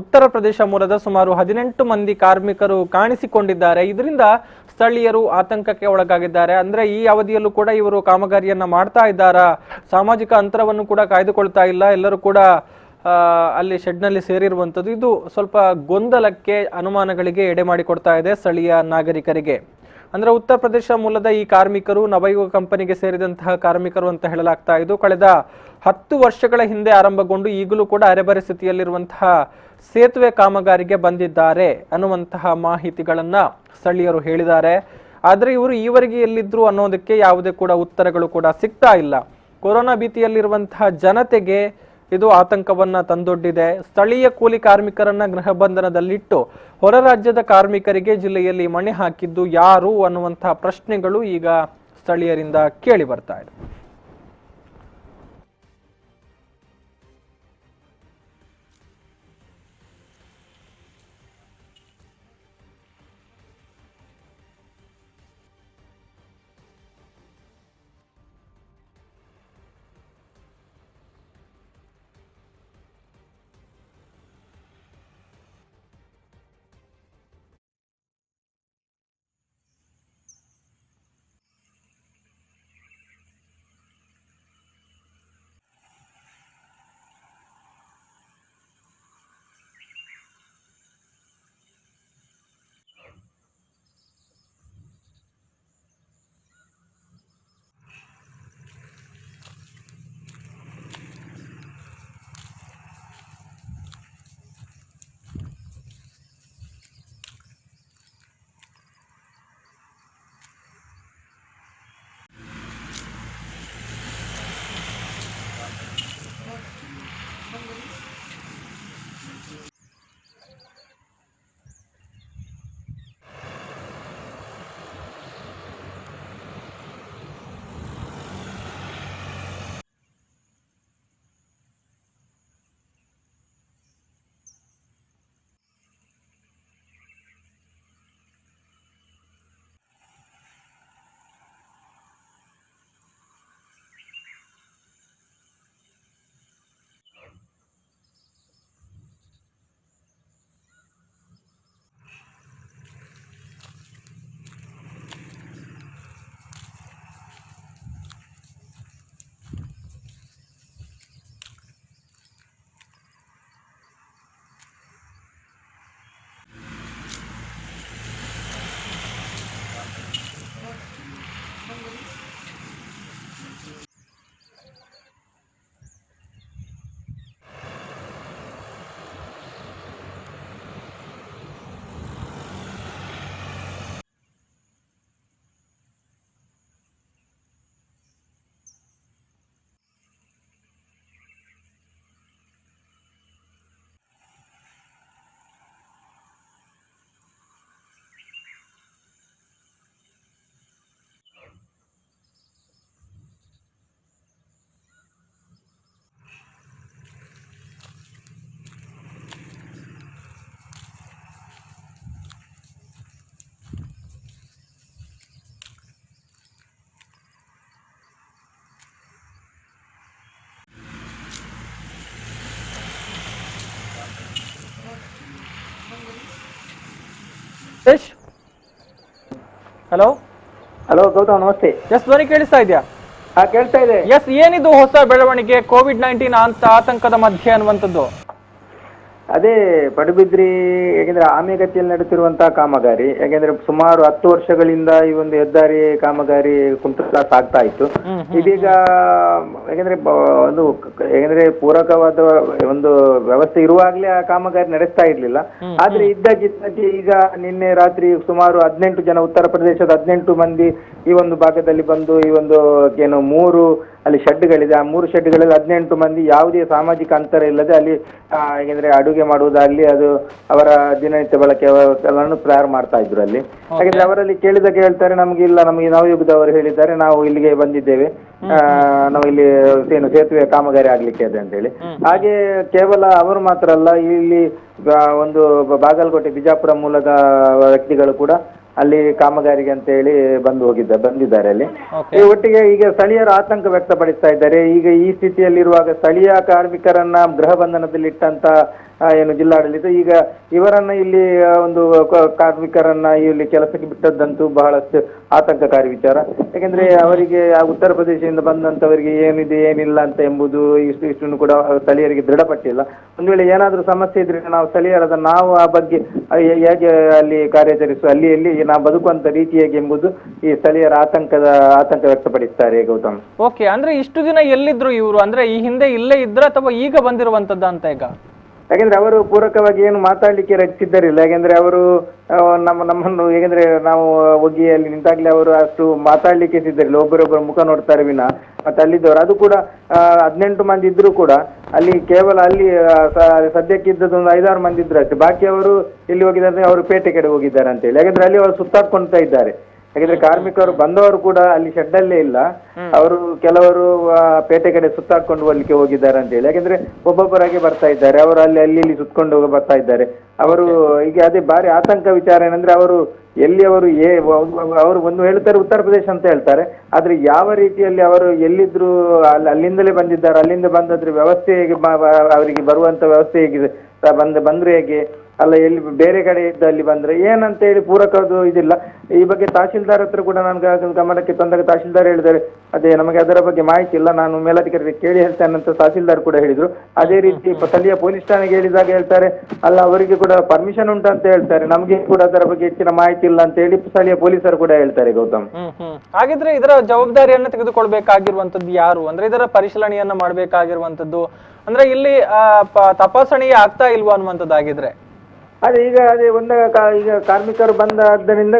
ಉತ್ತರ ಪ್ರದೇಶ ಮೂಲದ ಸುಮಾರು 18 ಮಂದಿ ಕಾರ್ಮಿಕರು ಕಾಣಿಸಿಕೊಂಡಿದ್ದಾರೆ. ಇದರಿಂದ ಸ್ಥಳೀಯರು ಆತಂಕಕ್ಕೆ ಒಳಗಾಗಿದ್ದಾರೆ. ಅಂದ್ರೆ ಈ ಅವಧಿಯಲ್ಲೂ ಕೂಡ ಇವರು ಕಾಮಗಾರಿಯನ್ನ ಮಾಡ್ತಾ ಇದ್ದಾರಾ, ಸಾಮಾಜಿಕ ಅಂತರವನ್ನು ಕೂಡ ಕಾಯ್ದುಕೊಳ್ತಾ ಇಲ್ಲ, ಎಲ್ಲರೂ ಕೂಡ ಅಲ್ಲಿ ಶೆಡ್ನಲ್ಲಿ ಸೇರಿರುವಂಥದ್ದು ಇದು ಸ್ವಲ್ಪ ಗೊಂದಲಕ್ಕೆ, ಅನುಮಾನಗಳಿಗೆ ಎಡೆ ಮಾಡಿಕೊಡ್ತಾ ಇದೆ ಸ್ಥಳೀಯ ನಾಗರಿಕರಿಗೆ. ಅಂದ್ರೆ ಉತ್ತರ ಪ್ರದೇಶ ಮೂಲದ ಈ ಕಾರ್ಮಿಕರು ನವಯುಗ ಕಂಪನಿಗೆ ಸೇರಿದಂತಹ ಕಾರ್ಮಿಕರು ಅಂತ ಹೇಳಲಾಗ್ತಾ ಇದ್ದು, ಕಳೆದ 10 ವರ್ಷಗಳ ಹಿಂದೆ ಆರಂಭಗೊಂಡು ಈಗಲೂ ಕೂಡ ಅರೆಬರೆ ಸ್ಥಿತಿಯಲ್ಲಿರುವಂತಹ ಸೇತುವೆ ಕಾಮಗಾರಿಗೆ ಬಂದಿದ್ದಾರೆ ಅನ್ನುವಂತಹ ಮಾಹಿತಿಗಳನ್ನ ಸ್ಥಳೀಯರು ಹೇಳಿದ್ದಾರೆ. ಆದ್ರೆ ಇವರು ಈವರೆಗೆ ಎಲ್ಲಿದ್ರು ಅನ್ನೋದಕ್ಕೆ ಯಾವುದೇ ಕೂಡ ಉತ್ತರಗಳು ಕೂಡ ಸಿಗ್ತಾ ಇಲ್ಲ. ಕೊರೋನಾ ಭೀತಿಯಲ್ಲಿರುವಂತಹ ಜನತೆಗೆ ಇದು ಆತಂಕವನ್ನ ತಂದೊಡ್ಡಿದೆ. ಸ್ಥಳೀಯ ಕೂಲಿ ಕಾರ್ಮಿಕರನ್ನ ಗೃಹ ಬಂಧನದಲ್ಲಿಟ್ಟು ಹೊರ ರಾಜ್ಯದ ಕಾರ್ಮಿಕರಿಗೆ ಜಿಲ್ಲೆಯಲ್ಲಿ ಮಣೆ ಹಾಕಿದ್ದು ಯಾರು ಅನ್ನುವಂತಹ ಪ್ರಶ್ನೆಗಳು ಈಗ ಸ್ಥಳೀಯರಿಂದ ಕೇಳಿ ಬರ್ತಾ ಇದೆ. ಹಲೋ ಹಲೋ ಗೌತಮ್, ನಮಸ್ತೆ. ಎಸ್, ಧ್ವನಿ ಕೇಳಿಸ್ತಾ ಇದೆಯಾ? ಕೇಳ್ತಾ ಇದೆ. ಎಸ್, ಏನಿದು ಹೊಸ ಬೆಳವಣಿಗೆ ಕೋವಿಡ್-19 ಅಂತ ಆತಂಕದ ಮಧ್ಯೆ ಅನ್ನುವಂಥದ್ದು? ಅದೇ ಪಡುಬಿದ್ರಿ, ಯಾಕೆಂದ್ರೆ ಆಮೆಗತಿಯಲ್ಲಿ ನಡೆಯುತ್ತಿರುವಂತಹ ಕಾಮಗಾರಿ, ಯಾಕೆಂದ್ರೆ ಸುಮಾರು 10 ವರ್ಷಗಳಿಂದ ಈ ಒಂದು ಹೆದ್ದಾರಿ ಕಾಮಗಾರಿ ಕುಂಠಿತ ಸಾಗ್ತಾ ಇತ್ತು. ಇದೀಗ ಯಾಕೆಂದ್ರೆ ಒಂದು ಯಾಕೆಂದ್ರೆ ಪೂರಕವಾದ ಒಂದು ವ್ಯವಸ್ಥೆ ಇರುವಾಗ್ಲೇ ಆ ಕಾಮಗಾರಿ ನಡೆಸ್ತಾ ಇರ್ಲಿಲ್ಲ. ಆದ್ರೆ ಇದ್ದಕ್ಕಿದ್ದಂತೆ ಈಗ ನಿನ್ನೆ ರಾತ್ರಿ ಸುಮಾರು 18 ಜನ, ಉತ್ತರ ಪ್ರದೇಶದ 18 ಮಂದಿ ಈ ಒಂದು ಭಾಗದಲ್ಲಿ ಬಂದು ಈ ಒಂದು ಏನು 3 ಅಲ್ಲಿ ಶೆಡ್ಗಳಿದೆ, ಆ 3 ಶೆಡ್ಗಳಲ್ಲಿ 18 ಮಂದಿ ಯಾವುದೇ ಸಾಮಾಜಿಕ ಅಂತರ ಇಲ್ಲದೆ ಅಲ್ಲಿ ಯಾಕೆಂದ್ರೆ ಅಡುಗೆ ಮಾಡುವುದಾಗ್ಲಿ, ಅದು ಅವರ ದಿನನಿತ್ಯ ಬಳಕೆ ಎಲ್ಲಾನು ತಯಾರು ಮಾಡ್ತಾ ಇದ್ರು ಅಲ್ಲಿ. ಯಾಕಂದ್ರೆ ಅವರಲ್ಲಿ ಕೇಳಿದಾಗ ಹೇಳ್ತಾರೆ, ನಮ್ಗೆ ನವಯುಗದವರು ಹೇಳಿದ್ದಾರೆ, ನಾವು ಇಲ್ಲಿಗೆ ಬಂದಿದ್ದೇವೆ, ನಾವು ಇಲ್ಲಿ ಏನು ಸೇತುವೆ ಕಾಮಗಾರಿ ಆಗ್ಲಿಕ್ಕೆ ಇದೆ ಅಂತ ಹೇಳಿ. ಹಾಗೆ ಕೇವಲ ಅವರು ಮಾತ್ರ ಅಲ್ಲ, ಇಲ್ಲಿ ಒಂದು ಬಾಗಲಕೋಟೆ ಬಿಜಾಪುರ ಮೂಲದ ವ್ಯಕ್ತಿಗಳು ಕೂಡ ಅಲ್ಲಿ ಕಾಮಗಾರಿಗೆ ಅಂತ ಹೇಳಿ ಬಂದಿದ್ದಾರೆ ಅಲ್ಲಿ. ಓಕೆ. ಈ ಒಟ್ಟಿಗೆ ಈಗ ಸ್ಥಳೀಯರು ಆತಂಕ ವ್ಯಕ್ತಪಡಿಸ್ತಾ ಇದ್ದಾರೆ. ಈಗ ಈ ಸ್ಥಿತಿಯಲ್ಲಿರುವಾಗ ಸ್ಥಳೀಯ ಕಾರ್ಮಿಕರನ್ನ ಗೃಹ ಬಂಧನದಲ್ಲಿಟ್ಟಂತ ಏನು ಜಿಲ್ಲಾಡಳಿತ ಈಗ ಇವರನ್ನ ಇಲ್ಲಿ ಒಂದು ಕಾರ್ಮಿಕರನ್ನ ಇಲ್ಲಿ ಕೆಲಸಕ್ಕೆ ಬಿಟ್ಟದ್ದಂತೂ ಬಹಳಷ್ಟು ಆತಂಕಕಾರಿ ವಿಚಾರ. ಯಾಕೆಂದ್ರೆ ಅವರಿಗೆ ಆ ಉತ್ತರ ಪ್ರದೇಶದಿಂದ ಬಂದಂತವರಿಗೆ ಏನಿದೆ ಏನಿಲ್ಲ ಅಂತ ಎಂಬುದು ಇಷ್ಟನ್ನು ಕೂಡ ಸ್ಥಳೀಯರಿಗೆ ದೃಢಪಟ್ಟಿಲ್ಲ. ಒಂದು ವೇಳೆ ಏನಾದ್ರೂ ಸಮಸ್ಯೆ ಇದ್ರೆ ನಾವು ಸ್ಥಳೀಯರಾದ ನಾವು ಆ ಬಗ್ಗೆ ಹೇಗೆ ಅಲ್ಲಿ ಕಾರ್ಯಾಚರಿಸುವ, ಅಲ್ಲಿ ನಾವು ಬದುಕುವಂತ ರೀತಿ ಹೇಗೆ ಎಂಬುದು ಈ ಸ್ಥಳೀಯರ ಆತಂಕ ವ್ಯಕ್ತಪಡಿಸ್ತಾರೆ ಗೌತಮ್. ಓಕೆ, ಅಂದ್ರೆ ಇಷ್ಟು ದಿನ ಎಲ್ಲಿದ್ರು ಇವರು? ಅಂದ್ರೆ ಈ ಹಿಂದೆ ಇಲ್ಲೇ ಇದ್ರ ಅಥವಾ ಈಗ ಬಂದಿರುವಂತದ್ದ ಅಂತ ಈಗ? ಯಾಕೆಂದ್ರೆ ಅವರು ಪೂರಕವಾಗಿ ಏನು ಮಾತಾಡ್ಲಿಕ್ಕೆ ರಚಿಸಿದ್ದರಿಲ್ಲ. ಯಾಕೆಂದ್ರೆ ಅವರು ನಮ್ಮನ್ನು ಹೇಗೆಂದ್ರೆ ನಾವು ಹೋಗಿ ಅಲ್ಲಿ ನಿಂತಾಗ್ಲೇ ಅವರು ಅಷ್ಟು ಮಾತಾಡ್ಲಿಕ್ಕೆ ಸಿದ್ದರಿಲ್ಲ. ಒಬ್ಬರೊಬ್ಬರ ಮುಖ ನೋಡ್ತಾರೆ ವಿನ ಮತ್ತೆ ಅಲ್ಲಿದ್ದವರು ಅದು ಕೂಡ 18 ಮಂದಿ ಇದ್ರು ಕೂಡ ಅಲ್ಲಿ ಕೇವಲ ಅಲ್ಲಿ ಸದ್ಯಕ್ಕೆ ಇದ್ದದ್ದು ಒಂದು 5-6 ಮಂದಿ ಇದ್ರು ಅಷ್ಟೇ. ಬಾಕಿ ಅವರು ಎಲ್ಲಿ ಹೋಗಿದ್ದಾರೆ, ಅವರು ಪೇಟೆ ಕಡೆ ಹೋಗಿದ್ದಾರೆ ಅಂತ ಹೇಳಿ. ಯಾಕಂದ್ರೆ ಅಲ್ಲಿ ಅವರು ಸುತ್ತಾಡ್ಕೊಳ್ತಾ ಇದ್ದಾರೆ. ಯಾಕಂದ್ರೆ ಕಾರ್ಮಿಕರು ಬಂದವರು ಕೂಡ ಅಲ್ಲಿ ಶೆಡ್ ಅಲ್ಲೇ ಇಲ್ಲ, ಅವರು ಕೆಲವರು ಪೇಟೆ ಕಡೆ ಸುತ್ತಾಡ್ಕೊಂಡು ಬರ್ಲಿಕ್ಕೆ ಹೋಗಿದ್ದಾರೆ ಅಂತ ಹೇಳಿ. ಯಾಕಂದ್ರೆ ಒಬ್ಬೊಬ್ಬರಾಗೆ ಬರ್ತಾ ಇದ್ದಾರೆ, ಅವರು ಅಲ್ಲಿ ಸುತ್ಕೊಂಡು ಬರ್ತಾ ಇದ್ದಾರೆ. ಅವರು ಈಗ ಅದೇ ಬಾರಿ ಆತಂಕ ವಿಚಾರ ಏನಂದ್ರೆ ಅವರು ಎಲ್ಲಿ ಅವರು ಒಂದು ಹೇಳ್ತಾರೆ ಉತ್ತರ ಪ್ರದೇಶ ಅಂತ ಹೇಳ್ತಾರೆ, ಆದ್ರೆ ಯಾವ ರೀತಿಯಲ್ಲಿ ಅವರು ಎಲ್ಲಿದ್ರು ಅಲ್ಲಿಂದಲೇ ಬಂದಿದ್ದಾರೆ, ಅಲ್ಲಿಂದ ಬಂದದ್ರ ವ್ಯವಸ್ಥೆ ಹೇಗೆ, ಅವರಿಗೆ ಬರುವಂತ ವ್ಯವಸ್ಥೆ ಹೇಗಿದೆ, ಬಂದ್ರೆ ಹೇಗೆ, ಅಲ್ಲ ಎಲ್ಲಿ ಬೇರೆ ಕಡೆ ಇದ್ದ ಅಲ್ಲಿ ಬಂದ್ರೆ ಏನಂತ ಹೇಳಿ ಪೂರಕವಾದ ಇದಿಲ್ಲ. ಈ ಬಗ್ಗೆ ತಹಶೀಲ್ದಾರ್ ಹತ್ರ ಕೂಡ ನನ್ಗೆ ಗಮನಕ್ಕೆ ತಂದಾಗ ತಹಶೀಲ್ದಾರ್ ಹೇಳಿದ್ದಾರೆ, ಅದೇ ನಮಗೆ ಅದರ ಬಗ್ಗೆ ಮಾಹಿತಿ ಇಲ್ಲ, ನಾನು ಮೇಲಧಿಕಾರಿಗೆ ಕೇಳಿ ಹೇಳ್ತೇನೆ ಅಂತ ತಹಶೀಲ್ದಾರ್ ಕೂಡ ಹೇಳಿದ್ರು. ಅದೇ ರೀತಿ ಸ್ಥಳೀಯ ಪೊಲೀಸ್ ಠಾಣೆಗೆ ಹೇಳಿದಾಗ ಹೇಳ್ತಾರೆ, ಅಲ್ಲ ಅವರಿಗೆ ಕೂಡ ಪರ್ಮಿಷನ್ ಉಂಟು ಅಂತ ಹೇಳ್ತಾರೆ, ನಮಗೆ ಕೂಡ ಅದರ ಬಗ್ಗೆ ಹೆಚ್ಚಿನ ಮಾಹಿತಿ ಇಲ್ಲ ಅಂತ ಹೇಳಿ ಸ್ಥಳೀಯ ಪೊಲೀಸರು ಕೂಡ ಹೇಳ್ತಾರೆ ಗೌತಮ್. ಹಾಗಿದ್ರೆ ಇದರ ಜವಾಬ್ದಾರಿಯನ್ನ ತೆಗೆದುಕೊಳ್ಬೇಕಾಗಿರುವಂತದ್ದು ಯಾರು? ಅಂದ್ರೆ ಇದರ ಪರಿಶೀಲನೆಯನ್ನ ಮಾಡ್ಬೇಕಾಗಿರುವಂತದ್ದು ಅಂದ್ರೆ ಇಲ್ಲಿ ತಪಾಸಣೆ ಆಗ್ತಾ ಇಲ್ವಾ ಅನ್ನುವಂಥದ್ದಾಗಿದ್ರೆ? ಅದೇ ಈಗ ಕಾರ್ಮಿಕರು ಬಂದಾದ್ದರಿಂದ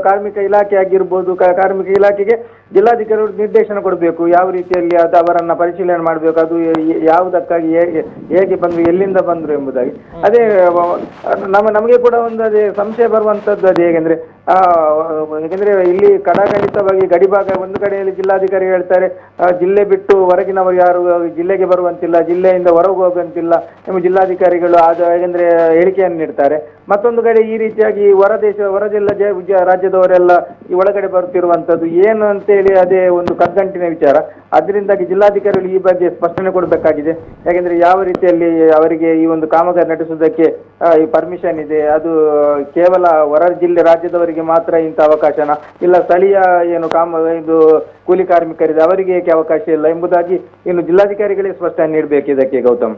ಕಾರ್ಮಿಕ ಇಲಾಖೆ ಆಗಿರ್ಬೋದು, ಕಾರ್ಮಿಕ ಇಲಾಖೆಗೆ ಜಿಲ್ಲಾಧಿಕಾರಿಗಳು ನಿರ್ದೇಶನ ಕೊಡಬೇಕು, ಯಾವ ರೀತಿಯಲ್ಲಿ ಅದು ಅವರನ್ನ ಪರಿಶೀಲನೆ ಮಾಡಬೇಕು, ಅದು ಯಾವುದಕ್ಕಾಗಿ ಹೇಗೆ ಬಂದ್ರು, ಎಲ್ಲಿಂದ ಬಂದ್ರು ಎಂಬುದಾಗಿ. ಅದೇ ನಮಗೆ ಕೂಡ ಒಂದು ಅದೇ ಸಂಶಯ ಬರುವಂತದ್ದು ಅದೇ. ಯಾಕೆಂದ್ರೆ ಇಲ್ಲಿ ಕಡಾಖಂಡಿತವಾಗಿ ಗಡಿಭಾಗ ಒಂದು ಕಡೆಯಲ್ಲಿ ಜಿಲ್ಲಾಧಿಕಾರಿ ಹೇಳ್ತಾರೆ ಜಿಲ್ಲೆ ಬಿಟ್ಟು ಹೊರಗಿನವರು ಯಾರು ಜಿಲ್ಲೆಗೆ ಬರುವಂತಿಲ್ಲ, ಜಿಲ್ಲೆಯಿಂದ ಹೊರಗೆ ಹೋಗುವಂತಿಲ್ಲ ಎಂಬ ಜಿಲ್ಲಾಧಿಕಾರಿಗಳು ಯಾಕೆಂದ್ರೆ ಹೇಳಿಕೆಯನ್ನು ನೀಡ್ತಾರೆ. ಮತ್ತೊಂದು ಕಡೆ ಈ ರೀತಿಯಾಗಿ ಹೊರ ಜಿಲ್ಲಾ ರಾಜ್ಯದವರೆಲ್ಲ ಈ ಒಳಗಡೆ ಬರುತ್ತಿರುವಂತದ್ದು ಏನು ಅಂತೇಳಿ ಅದೇ ಒಂದು ಕಗ್ಗಂಟಿನ ವಿಚಾರ. ಅದರಿಂದಾಗಿ ಜಿಲ್ಲಾಧಿಕಾರಿಗಳು ಈ ಬಗ್ಗೆ ಸ್ಪಷ್ಟನೆ ಕೊಡಬೇಕಾಗಿದೆ. ಯಾಕೆಂದ್ರೆ ಯಾವ ರೀತಿಯಲ್ಲಿ ಅವರಿಗೆ ಈ ಒಂದು ಕಾಮಗಾರಿ ನಡೆಸುವುದಕ್ಕೆ ಈ ಪರ್ಮಿಷನ್ ಇದೆ, ಅದು ಕೇವಲ ಹೊರ ಜಿಲ್ಲೆ ರಾಜ್ಯದವರಿಗೆ ಮಾತ್ರ ಇಂಥ ಅವಕಾಶನ, ಇಲ್ಲ ಸ್ಥಳೀಯ ಏನು ಇದು ಕೂಲಿ ಕಾರ್ಮಿಕರಿದೆ ಅವರಿಗೆ ಏಕೆ ಅವಕಾಶ ಇಲ್ಲ ಎಂಬುದಾಗಿ ಇನ್ನು ಜಿಲ್ಲಾಧಿಕಾರಿಗಳೇ ಸ್ಪಷ್ಟನೆ ನೀಡಬೇಕು ಇದಕ್ಕೆ Gautam.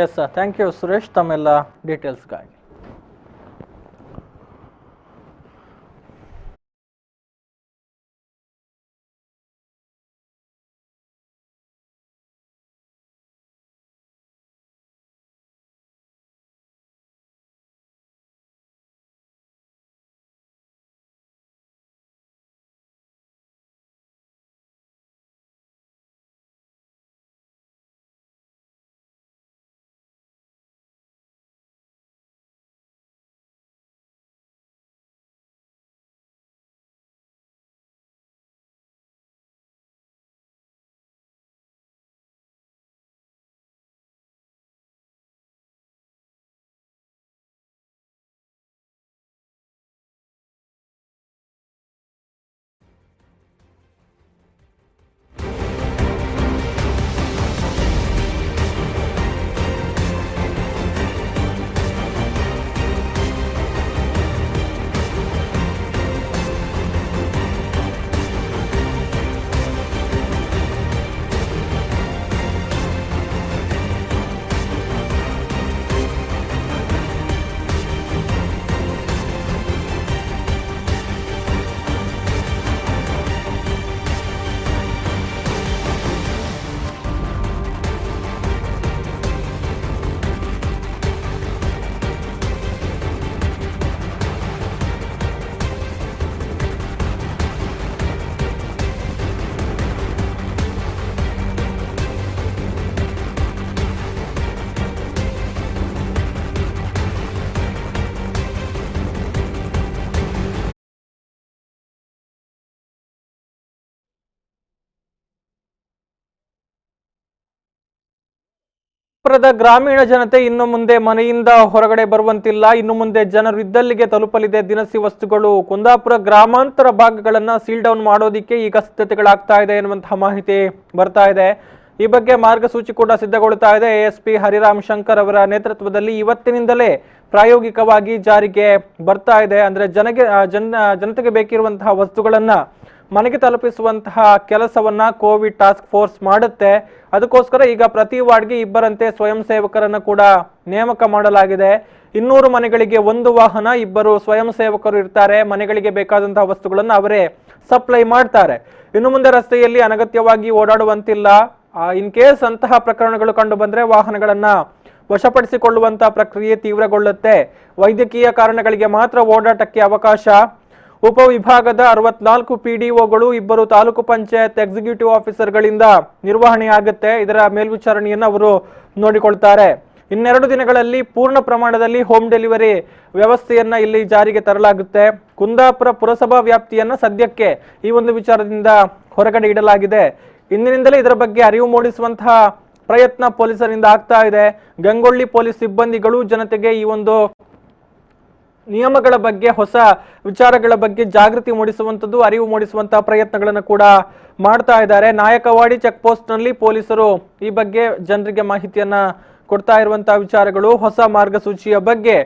Yes, thank you Suresh ತಮ್ಮೆಲ್ಲ ಡೀಟೇಲ್ಸ್ಗಾಗಿ. ಪುರದ ಗ್ರಾಮೀಣ ಜನತೆ ಇನ್ನು ಮುಂದೆ ಮನೆಯಿಂದ ಹೊರಗಡೆ ಬರುವಂತಿಲ್ಲ. ಇನ್ನು ಮುಂದೆ ಜನರು ಇದ್ದಲ್ಲಿಗೆ ತಲುಪಲಿದೆ ದಿನಸಿ ವಸ್ತುಗಳು. ಕುಂದಾಪುರ ಗ್ರಾಮಾಂತರ ಭಾಗಗಳನ್ನ ಸೀಲ್ ಡೌನ್ ಮಾಡೋದಿಕ್ಕೆ ಈಗ ಸಿದ್ಧತೆಗಳಾಗ್ತಾ ಇದೆ ಎನ್ನುವಂತಹ ಮಾಹಿತಿ ಬರ್ತಾ ಇದೆ. ಈ ಬಗ್ಗೆ ಮಾರ್ಗಸೂಚಿ ಕೂಡ ಸಿದ್ಧಗೊಳ್ತಾ ಇದೆ. ಎಎಸ್ಪಿ ಹರಿರಾಮ್ ಶಂಕರ್ ಅವರ ನೇತೃತ್ವದಲ್ಲಿ ಇವತ್ತಿನಿಂದಲೇ ಪ್ರಾಯೋಗಿಕವಾಗಿ ಜಾರಿಗೆ ಬರ್ತಾ ಇದೆ. ಅಂದ್ರೆ ಜನತೆಗೆ ಬೇಕಿರುವಂತಹ ವಸ್ತುಗಳನ್ನ ಮನೆಗೆ ತಲುಪಿಸುವಂತಹ ಕೆಲಸವನ್ನ ಕೋವಿಡ್ ಟಾಸ್ಕ್ ಫೋರ್ಸ್ ಮಾಡುತ್ತೆ. ಅದಕ್ಕೋಸ್ಕರ ಈಗ ಪ್ರತಿ ವಾರ್ಡ್ಗೆ ಇಬ್ಬರಂತೆ ಸ್ವಯಂ ಸೇವಕರನ್ನ ಕೂಡ ನೇಮಕ ಮಾಡಲಾಗಿದೆ. 200 ಮನೆಗಳಿಗೆ ಒಂದು ವಾಹನ, ಇಬ್ಬರು ಸ್ವಯಂ ಸೇವಕರು ಇರ್ತಾರೆ. ಮನೆಗಳಿಗೆ ಬೇಕಾದಂತಹ ವಸ್ತುಗಳನ್ನ ಅವರೇ ಸಪ್ಲೈ ಮಾಡ್ತಾರೆ. ಇನ್ನು ಮುಂದೆ ರಸ್ತೆಯಲ್ಲಿ ಅನಗತ್ಯವಾಗಿ ಓಡಾಡುವಂತಿಲ್ಲ. ಇನ್ ಕೇಸ್ ಅಂತಹ ಪ್ರಕರಣಗಳು ಕಂಡು ಬಂದ್ರೆ ವಾಹನಗಳನ್ನ ವಶಪಡಿಸಿಕೊಳ್ಳುವಂತಹ ಪ್ರಕ್ರಿಯೆ ತೀವ್ರಗೊಳ್ಳುತ್ತೆ. ವೈದ್ಯಕೀಯ ಕಾರಣಗಳಿಗೆ ಮಾತ್ರ ಓಡಾಟಕ್ಕೆ ಅವಕಾಶ. ಉಪವಿಭಾಗದ 64 PDOಗಳು, ಇಬ್ಬರು ತಾಲೂಕು ಪಂಚಾಯತ್ ಎಕ್ಸಿಕ್ಯೂಟಿವ್ ಆಫೀಸರ್ಗಳಿಂದ ನಿರ್ವಹಣೆ ಆಗುತ್ತೆ. ಇದರ ಮೇಲ್ವಿಚಾರಣೆಯನ್ನು ಅವರು ನೋಡಿಕೊಳ್ತಾರೆ. ಇನ್ನೆರಡು ದಿನಗಳಲ್ಲಿ ಪೂರ್ಣ ಪ್ರಮಾಣದಲ್ಲಿ ಹೋಮ್ ಡೆಲಿವರಿ ವ್ಯವಸ್ಥೆಯನ್ನ ಇಲ್ಲಿ ಜಾರಿಗೆ ತರಲಾಗುತ್ತೆ. ಕುಂದಾಪುರ ಪುರಸಭಾ ವ್ಯಾಪ್ತಿಯನ್ನ ಸದ್ಯಕ್ಕೆ ಈ ಒಂದು ವಿಚಾರದಿಂದ ಹೊರಗಡೆ ಇಡಲಾಗಿದೆ. ಇಂದಿನಿಂದಲೇ ಇದರ ಬಗ್ಗೆ ಅರಿವು ಮೂಡಿಸುವಂತಹ ಪ್ರಯತ್ನ ಪೊಲೀಸರಿಂದ ಆಗ್ತಾ ಇದೆ. ಗಂಗೊಳ್ಳಿ ಪೊಲೀಸ್ ಸಿಬ್ಬಂದಿಗಳು ಜನತೆಗೆ ಈ ಒಂದು ನಿಯಮಗಳ ಬಗ್ಗೆ, ಹೊಸ ವಿಚಾರಗಳ ಬಗ್ಗೆ ಜಾಗೃತಿ ಮೂಡಿಸುವಂಥದ್ದು, ಅರಿವು ಮೂಡಿಸುವಂತಹ ಪ್ರಯತ್ನಗಳನ್ನು ಕೂಡ ಮಾಡ್ತಾ ಇದ್ದಾರೆ. ನಾಯಕವಾಡಿ ಚೆಕ್ ಪೋಸ್ಟ್ ನಲ್ಲಿ ಪೊಲೀಸರು ಈ ಬಗ್ಗೆ ಜನರಿಗೆ ಮಾಹಿತಿಯನ್ನ ಕೊಡ್ತಾ ಇರುವಂತಹ ವಿಚಾರಗಳು, ಹೊಸ ಮಾರ್ಗಸೂಚಿಯ ಬಗ್ಗೆ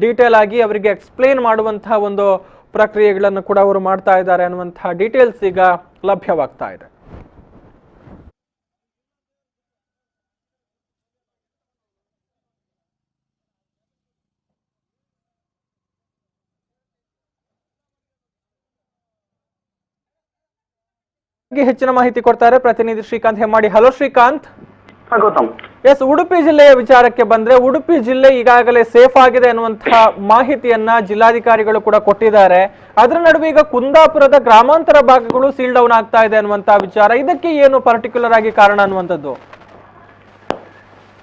ಡೀಟೇಲ್ ಆಗಿ ಅವರಿಗೆ ಎಕ್ಸ್ಪ್ಲೇನ್ ಮಾಡುವಂತಹ ಒಂದು ಪ್ರಕ್ರಿಯೆಗಳನ್ನು ಕೂಡ ಅವರು ಮಾಡ್ತಾ ಇದ್ದಾರೆ ಅನ್ನುವಂತಹ ಡೀಟೇಲ್ಸ್ ಈಗ ಲಭ್ಯವಾಗ್ತಾ ಇದೆ. ಹೆಚ್ಚಿನ ಮಾಹಿತಿ ಕೊಡ್ತಾರೆ ಪ್ರತಿನಿಧಿ ಶ್ರೀಕಾಂತ್ ಹೆಮ್ಮಾಡಿ. ಹಲೋ ಶ್ರೀಕಾಂತ್. ಗೌತಮ್. ಎಸ್, ಉಡುಪಿ ಜಿಲ್ಲೆಯ ವಿಚಾರಕ್ಕೆ ಬಂದ್ರೆ, ಉಡುಪಿ ಜಿಲ್ಲೆ ಈಗಾಗಲೇ ಸೇಫ್ ಆಗಿದೆ ಅನ್ನುವಂತಹ ಮಾಹಿತಿಯನ್ನ ಜಿಲ್ಲಾಧಿಕಾರಿಗಳು ಕೂಡ ಕೊಟ್ಟಿದ್ದಾರೆ. ಅದರ ನಡುವೆ ಈಗ ಕುಂದಾಪುರದ ಗ್ರಾಮಾಂತರ ಭಾಗಗಳು ಸೀಲ್ ಡೌನ್ ಆಗ್ತಾ ಇದೆ ಅನ್ನುವಂತಹ ವಿಚಾರ, ಇದಕ್ಕೆ ಏನು ಪರ್ಟಿಕ್ಯುಲರ್ ಆಗಿ ಕಾರಣ ಅನ್ನುವಂಥದ್ದು?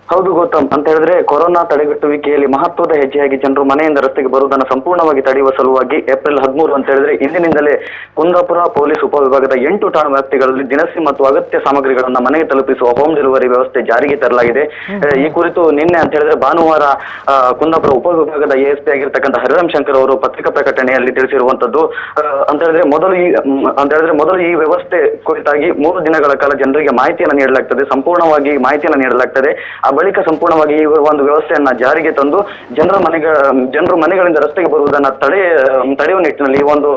ಹೌದು ಗೌತಮ್, ಅಂತ ಹೇಳಿದ್ರೆ ಕೊರೋನಾ ತಡೆಗಟ್ಟುವಿಕೆಯಲ್ಲಿ ಮಹತ್ವದ ಹೆಜ್ಜೆಯಾಗಿ ಜನರು ಮನೆಯಿಂದ ರಸ್ತೆಗೆ ಬರುವುದನ್ನು ಸಂಪೂರ್ಣವಾಗಿ ತಡೆಯುವ ಸಲುವಾಗಿ ಏಪ್ರಿಲ್ 13 ಅಂತ ಹೇಳಿದ್ರೆ ಇಂದಿನಿಂದಲೇ ಕುಂದಾಪುರ ಪೊಲೀಸ್ ಉಪವಿಭಾಗದ 8 ಠಾಣಾ ವ್ಯಾಪ್ತಿಗಳಲ್ಲಿ ದಿನಸಿ ಮತ್ತು ಅಗತ್ಯ ಸಾಮಗ್ರಿಗಳನ್ನ ಮನೆಗೆ ತಲುಪಿಸುವ ಹೋಮ್ ಡೆಲಿವರಿ ವ್ಯವಸ್ಥೆ ಜಾರಿಗೆ ತರಲಾಗಿದೆ. ಈ ಕುರಿತು ನಿನ್ನೆ ಅಂತ ಹೇಳಿದ್ರೆ ಭಾನುವಾರ ಕುಂದಾಪುರ ಉಪವಿಭಾಗದ ಎಎಸ್ಪಿ ಆಗಿರ್ತಕ್ಕಂಥ ಹರಿರಾಮ್ ಶಂಕರ್ ಅವರು ಪತ್ರಿಕಾ ಪ್ರಕಟಣೆಯಲ್ಲಿ ತಿಳಿಸಿರುವಂತದ್ದು. ಅಂತ ಹೇಳಿದ್ರೆ ಮೊದಲು ಈ ವ್ಯವಸ್ಥೆ ಕುರಿತಾಗಿ 3 ದಿನಗಳ ಕಾಲ ಜನರಿಗೆ ಮಾಹಿತಿಯನ್ನು ನೀಡಲಾಗ್ತದೆ, ಸಂಪೂರ್ಣವಾಗಿ ಮಾಹಿತಿಯನ್ನು ನೀಡಲಾಗ್ತದೆ. ಆ ಬಳಿಕ ಸಂಪೂರ್ಣವಾಗಿ ಈ ಒಂದು ವ್ಯವಸ್ಥೆಯನ್ನ ಜಾರಿಗೆ ತಂದು ಜನರು ಮನೆಗಳಿಂದ ರಸ್ತೆಗೆ ಬರುವುದನ್ನ ತಡೆಯುವ ನಿಟ್ಟಿನಲ್ಲಿ ಈ ಒಂದು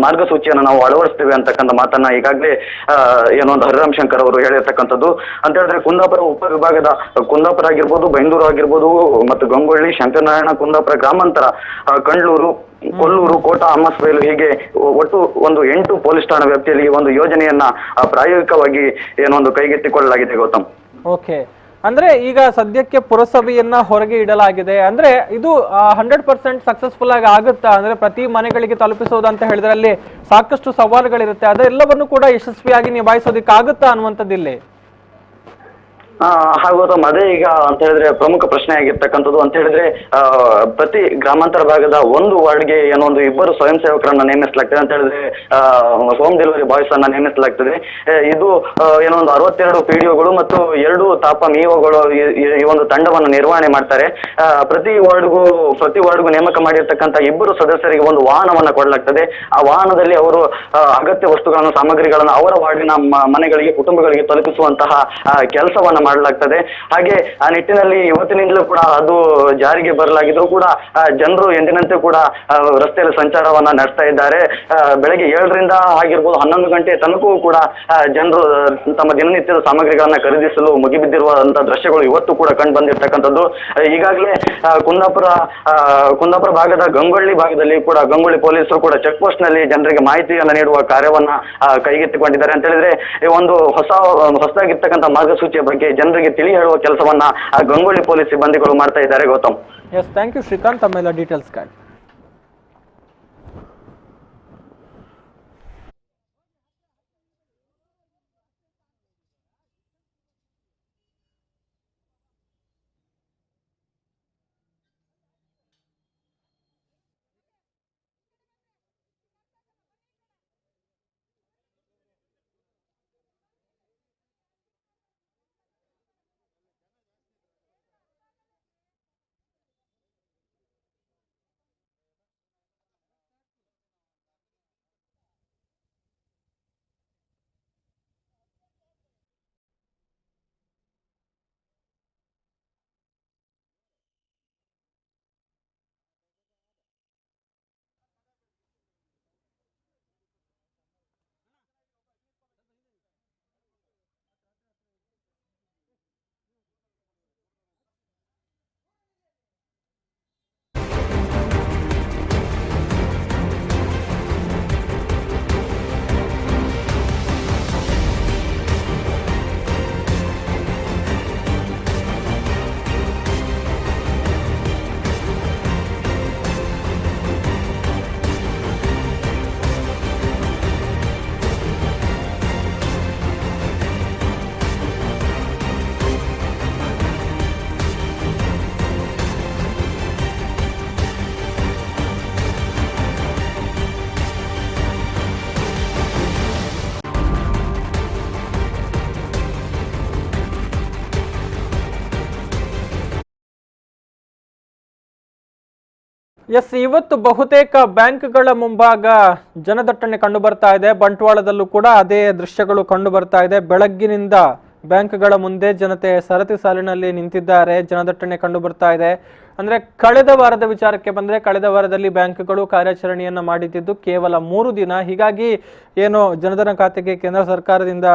ಮಾರ್ಗಸೂಚಿಯನ್ನು ನಾವು ಅಳವಡಿಸ್ತೇವೆ ಅಂತಕ್ಕಂಥ ಮಾತನ್ನ ಈಗಾಗಲೇ ಒಂದು ಹರಿರಾಮ್ ಶಂಕರ್ ಅವರು ಹೇಳಿರ್ತಕ್ಕಂಥದ್ದು. ಅಂತ ಹೇಳಿದ್ರೆ ಕುಂದಾಪುರ ಉಪವಿಭಾಗದ ಕುಂದಾಪುರ ಆಗಿರ್ಬೋದು, ಬೈಂದೂರು ಆಗಿರ್ಬೋದು, ಮತ್ತು ಗಂಗೊಳ್ಳಿ, ಶಂಕರನಾರಾಯಣ, ಕುಂದಾಪುರ ಗ್ರಾಮಾಂತರ, ಕಂಡ್ಲೂರು, ಕೊಲ್ಲೂರು, ಕೋಟಾ, ಅಮ್ಮಸ್ಬೈಲು ಹೀಗೆ ಒಟ್ಟು ಒಂದು 8 ಪೊಲೀಸ್ ಠಾಣಾ ವ್ಯಾಪ್ತಿಯಲ್ಲಿ ಈ ಒಂದು ಯೋಜನೆಯನ್ನ ಪ್ರಾಯೋಗಿಕವಾಗಿ ಕೈಗೆತ್ತಿಕೊಳ್ಳಲಾಗಿದೆ ಗೌತಮ್. ಓಕೆ, ಅಂದ್ರೆ ಈಗ ಸದ್ಯಕ್ಕೆ ಪುರಸಭೆಯನ್ನ ಹೊರಗೆ ಇಡಲಾಗಿದೆ. ಅಂದ್ರೆ ಇದು 100% ಸಕ್ಸಸ್ಫುಲ್ ಆಗಿ ಆಗುತ್ತಾ? ಅಂದ್ರೆ ಪ್ರತಿ ಮನೆಗಳಿಗೆ ತಲುಪಿಸೋದಂತ ಹೇಳಿದ್ರೆ ಅಲ್ಲಿ ಸಾಕಷ್ಟು ಸವಾಲುಗಳಿರುತ್ತೆ, ಅದೆಲ್ಲವನ್ನು ಕೂಡ ಯಶಸ್ವಿಯಾಗಿ ನಿಭಾಯಿಸೋದಕ್ಕೆ ಆಗುತ್ತಾ ಅನ್ನುವಂಥದ್ದಿಲ್ಲಿ? ಹಾಗೂ ಅದೇ ಈಗ ಅಂತ ಹೇಳಿದ್ರೆ ಪ್ರಮುಖ ಪ್ರಶ್ನೆ ಆಗಿರ್ತಕ್ಕಂಥದ್ದು. ಅಂತ ಹೇಳಿದ್ರೆ ಪ್ರತಿ ಗ್ರಾಮಾಂತರ ಭಾಗದ ಒಂದು ವಾರ್ಡ್ಗೆ ಒಂದು ಇಬ್ಬರು ಸ್ವಯಂ ಸೇವಕರನ್ನ ನೇಮಿಸಲಾಗ್ತದೆ. ಅಂತ ಹೇಳಿದ್ರೆ ಹೋಮ್ ಡೆಲಿವರಿ ಬಾಯ್ಸ್ ಅನ್ನ ನೇಮಿಸಲಾಗ್ತದೆ. ಇದು ಒಂದು 62 PDOಗಳು ಮತ್ತು 2 ತಾಪಂ ಇಒಗಳು ಈ ಒಂದು ತಂಡವನ್ನು ನಿರ್ವಹಣೆ ಮಾಡ್ತಾರೆ. ಪ್ರತಿ ವಾರ್ಡ್ಗೂ ನೇಮಕ ಮಾಡಿರ್ತಕ್ಕಂಥ ಇಬ್ಬರು ಸದಸ್ಯರಿಗೆ ಒಂದು ವಾಹನವನ್ನ ಕೊಡಲಾಗ್ತದೆ. ಆ ವಾಹನದಲ್ಲಿ ಅವರು ಅಗತ್ಯ ವಸ್ತುಗಳನ್ನು, ಸಾಮಗ್ರಿಗಳನ್ನು ಅವರ ವಾರ್ಡಿನ ಮನೆಗಳಿಗೆ, ಕುಟುಂಬಗಳಿಗೆ ತಲುಪಿಸುವಂತಹ ಕೆಲಸವನ್ನ ಮಾಡಲಾಗ್ತದೆ. ಹಾಗೆ ಆ ನಿಟ್ಟಿನಲ್ಲಿ ಇವತ್ತಿನಿಂದಲೂ ಕೂಡ ಅದು ಜಾರಿಗೆ ಬರಲಾಗಿದ್ರು ಕೂಡ ಜನರು ಎಂದಿನಂತೆ ಕೂಡ ರಸ್ತೆಯಲ್ಲಿ ಸಂಚಾರವನ್ನ ನಡೆಸ್ತಾ ಇದ್ದಾರೆ. ಬೆಳಗ್ಗೆ 7ರಿಂದ ಆಗಿರ್ಬೋದು 11 ಗಂಟೆ ತನಕವೂ ಕೂಡ ಜನರು ತಮ್ಮ ದಿನನಿತ್ಯದ ಸಾಮಗ್ರಿಗಳನ್ನ ಖರೀದಿಸಲು ಮುಗಿಬಿದ್ದಿರುವಂತಹ ದೃಶ್ಯಗಳು ಇವತ್ತು ಕೂಡ ಕಂಡು ಬಂದಿರತಕ್ಕಂಥದ್ದು. ಈಗಾಗಲೇ ಕುಂದಾಪುರ ಭಾಗದ ಗಂಗೊಳ್ಳಿ ಭಾಗದಲ್ಲಿ ಕೂಡ ಗಂಗೊಳ್ಳಿ ಪೊಲೀಸರು ಕೂಡ ಚೆಕ್ ಪೋಸ್ಟ್ ನಲ್ಲಿ ಜನರಿಗೆ ಮಾಹಿತಿಯನ್ನು ನೀಡುವ ಕಾರ್ಯವನ್ನ ಕೈಗೆತ್ತಿಕೊಂಡಿದ್ದಾರೆ. ಅಂತ ಹೇಳಿದ್ರೆ ಈ ಒಂದು ಹೊಸದಾಗಿರ್ತಕ್ಕಂಥ ಮಾರ್ಗಸೂಚಿಯ ಬಗ್ಗೆ ಜನರಿಗೆ ತಿಳಿ ಹೇಳುವ ಕೆಲಸವನ್ನ ಗಂಗೊಳ್ಳಿ ಪೊಲೀಸ್ ಸಿಬ್ಬಂದಿಗಳು ಮಾಡ್ತಾ ಇದ್ದಾರೆ Gautam. Yes, thank you Srikanth ತಮ್ಮೆಲ್ಲ ಡೀಟೇಲ್ಸ್ಗಾಗಿ. ಎಸ್, ಇವತ್ತು ಬಹುತೇಕ ಬ್ಯಾಂಕ್ಗಳ ಮುಂಭಾಗ ಜನದಟ್ಟಣೆ ಕಂಡು ಬರ್ತಾ ಇದೆ. ಬಂಟ್ವಾಳದಲ್ಲೂ ಕೂಡ ಅದೇ ದೃಶ್ಯಗಳು ಕಂಡು ಬರ್ತಾ ಇದೆ. ಬೆಳಗ್ಗಿನಿಂದ ಬ್ಯಾಂಕ್ಗಳ ಮುಂದೆ ಜನತೆ ಸರತಿ ಸಾಲಿನಲ್ಲಿ ನಿಂತಿದ್ದಾರೆ. ಜನದಟ್ಟಣೆ ಕಂಡು ಬರ್ತಾ ಇದೆ. ಅಂದ್ರೆ ಕಳೆದ ವಾರದ ವಿಚಾರಕ್ಕೆ ಬಂದ್ರೆ, ಕಳೆದ ವಾರದಲ್ಲಿ ಬ್ಯಾಂಕ್ಗಳು ಕಾರ್ಯಾಚರಣೆಯನ್ನ ಮಾಡಿದ್ದು ಕೇವಲ 3 ದಿನ. ಹೀಗಾಗಿ ಏನು ಜನಧನ ಖಾತೆಗೆ ಕೇಂದ್ರ ಸರ್ಕಾರದಿಂದ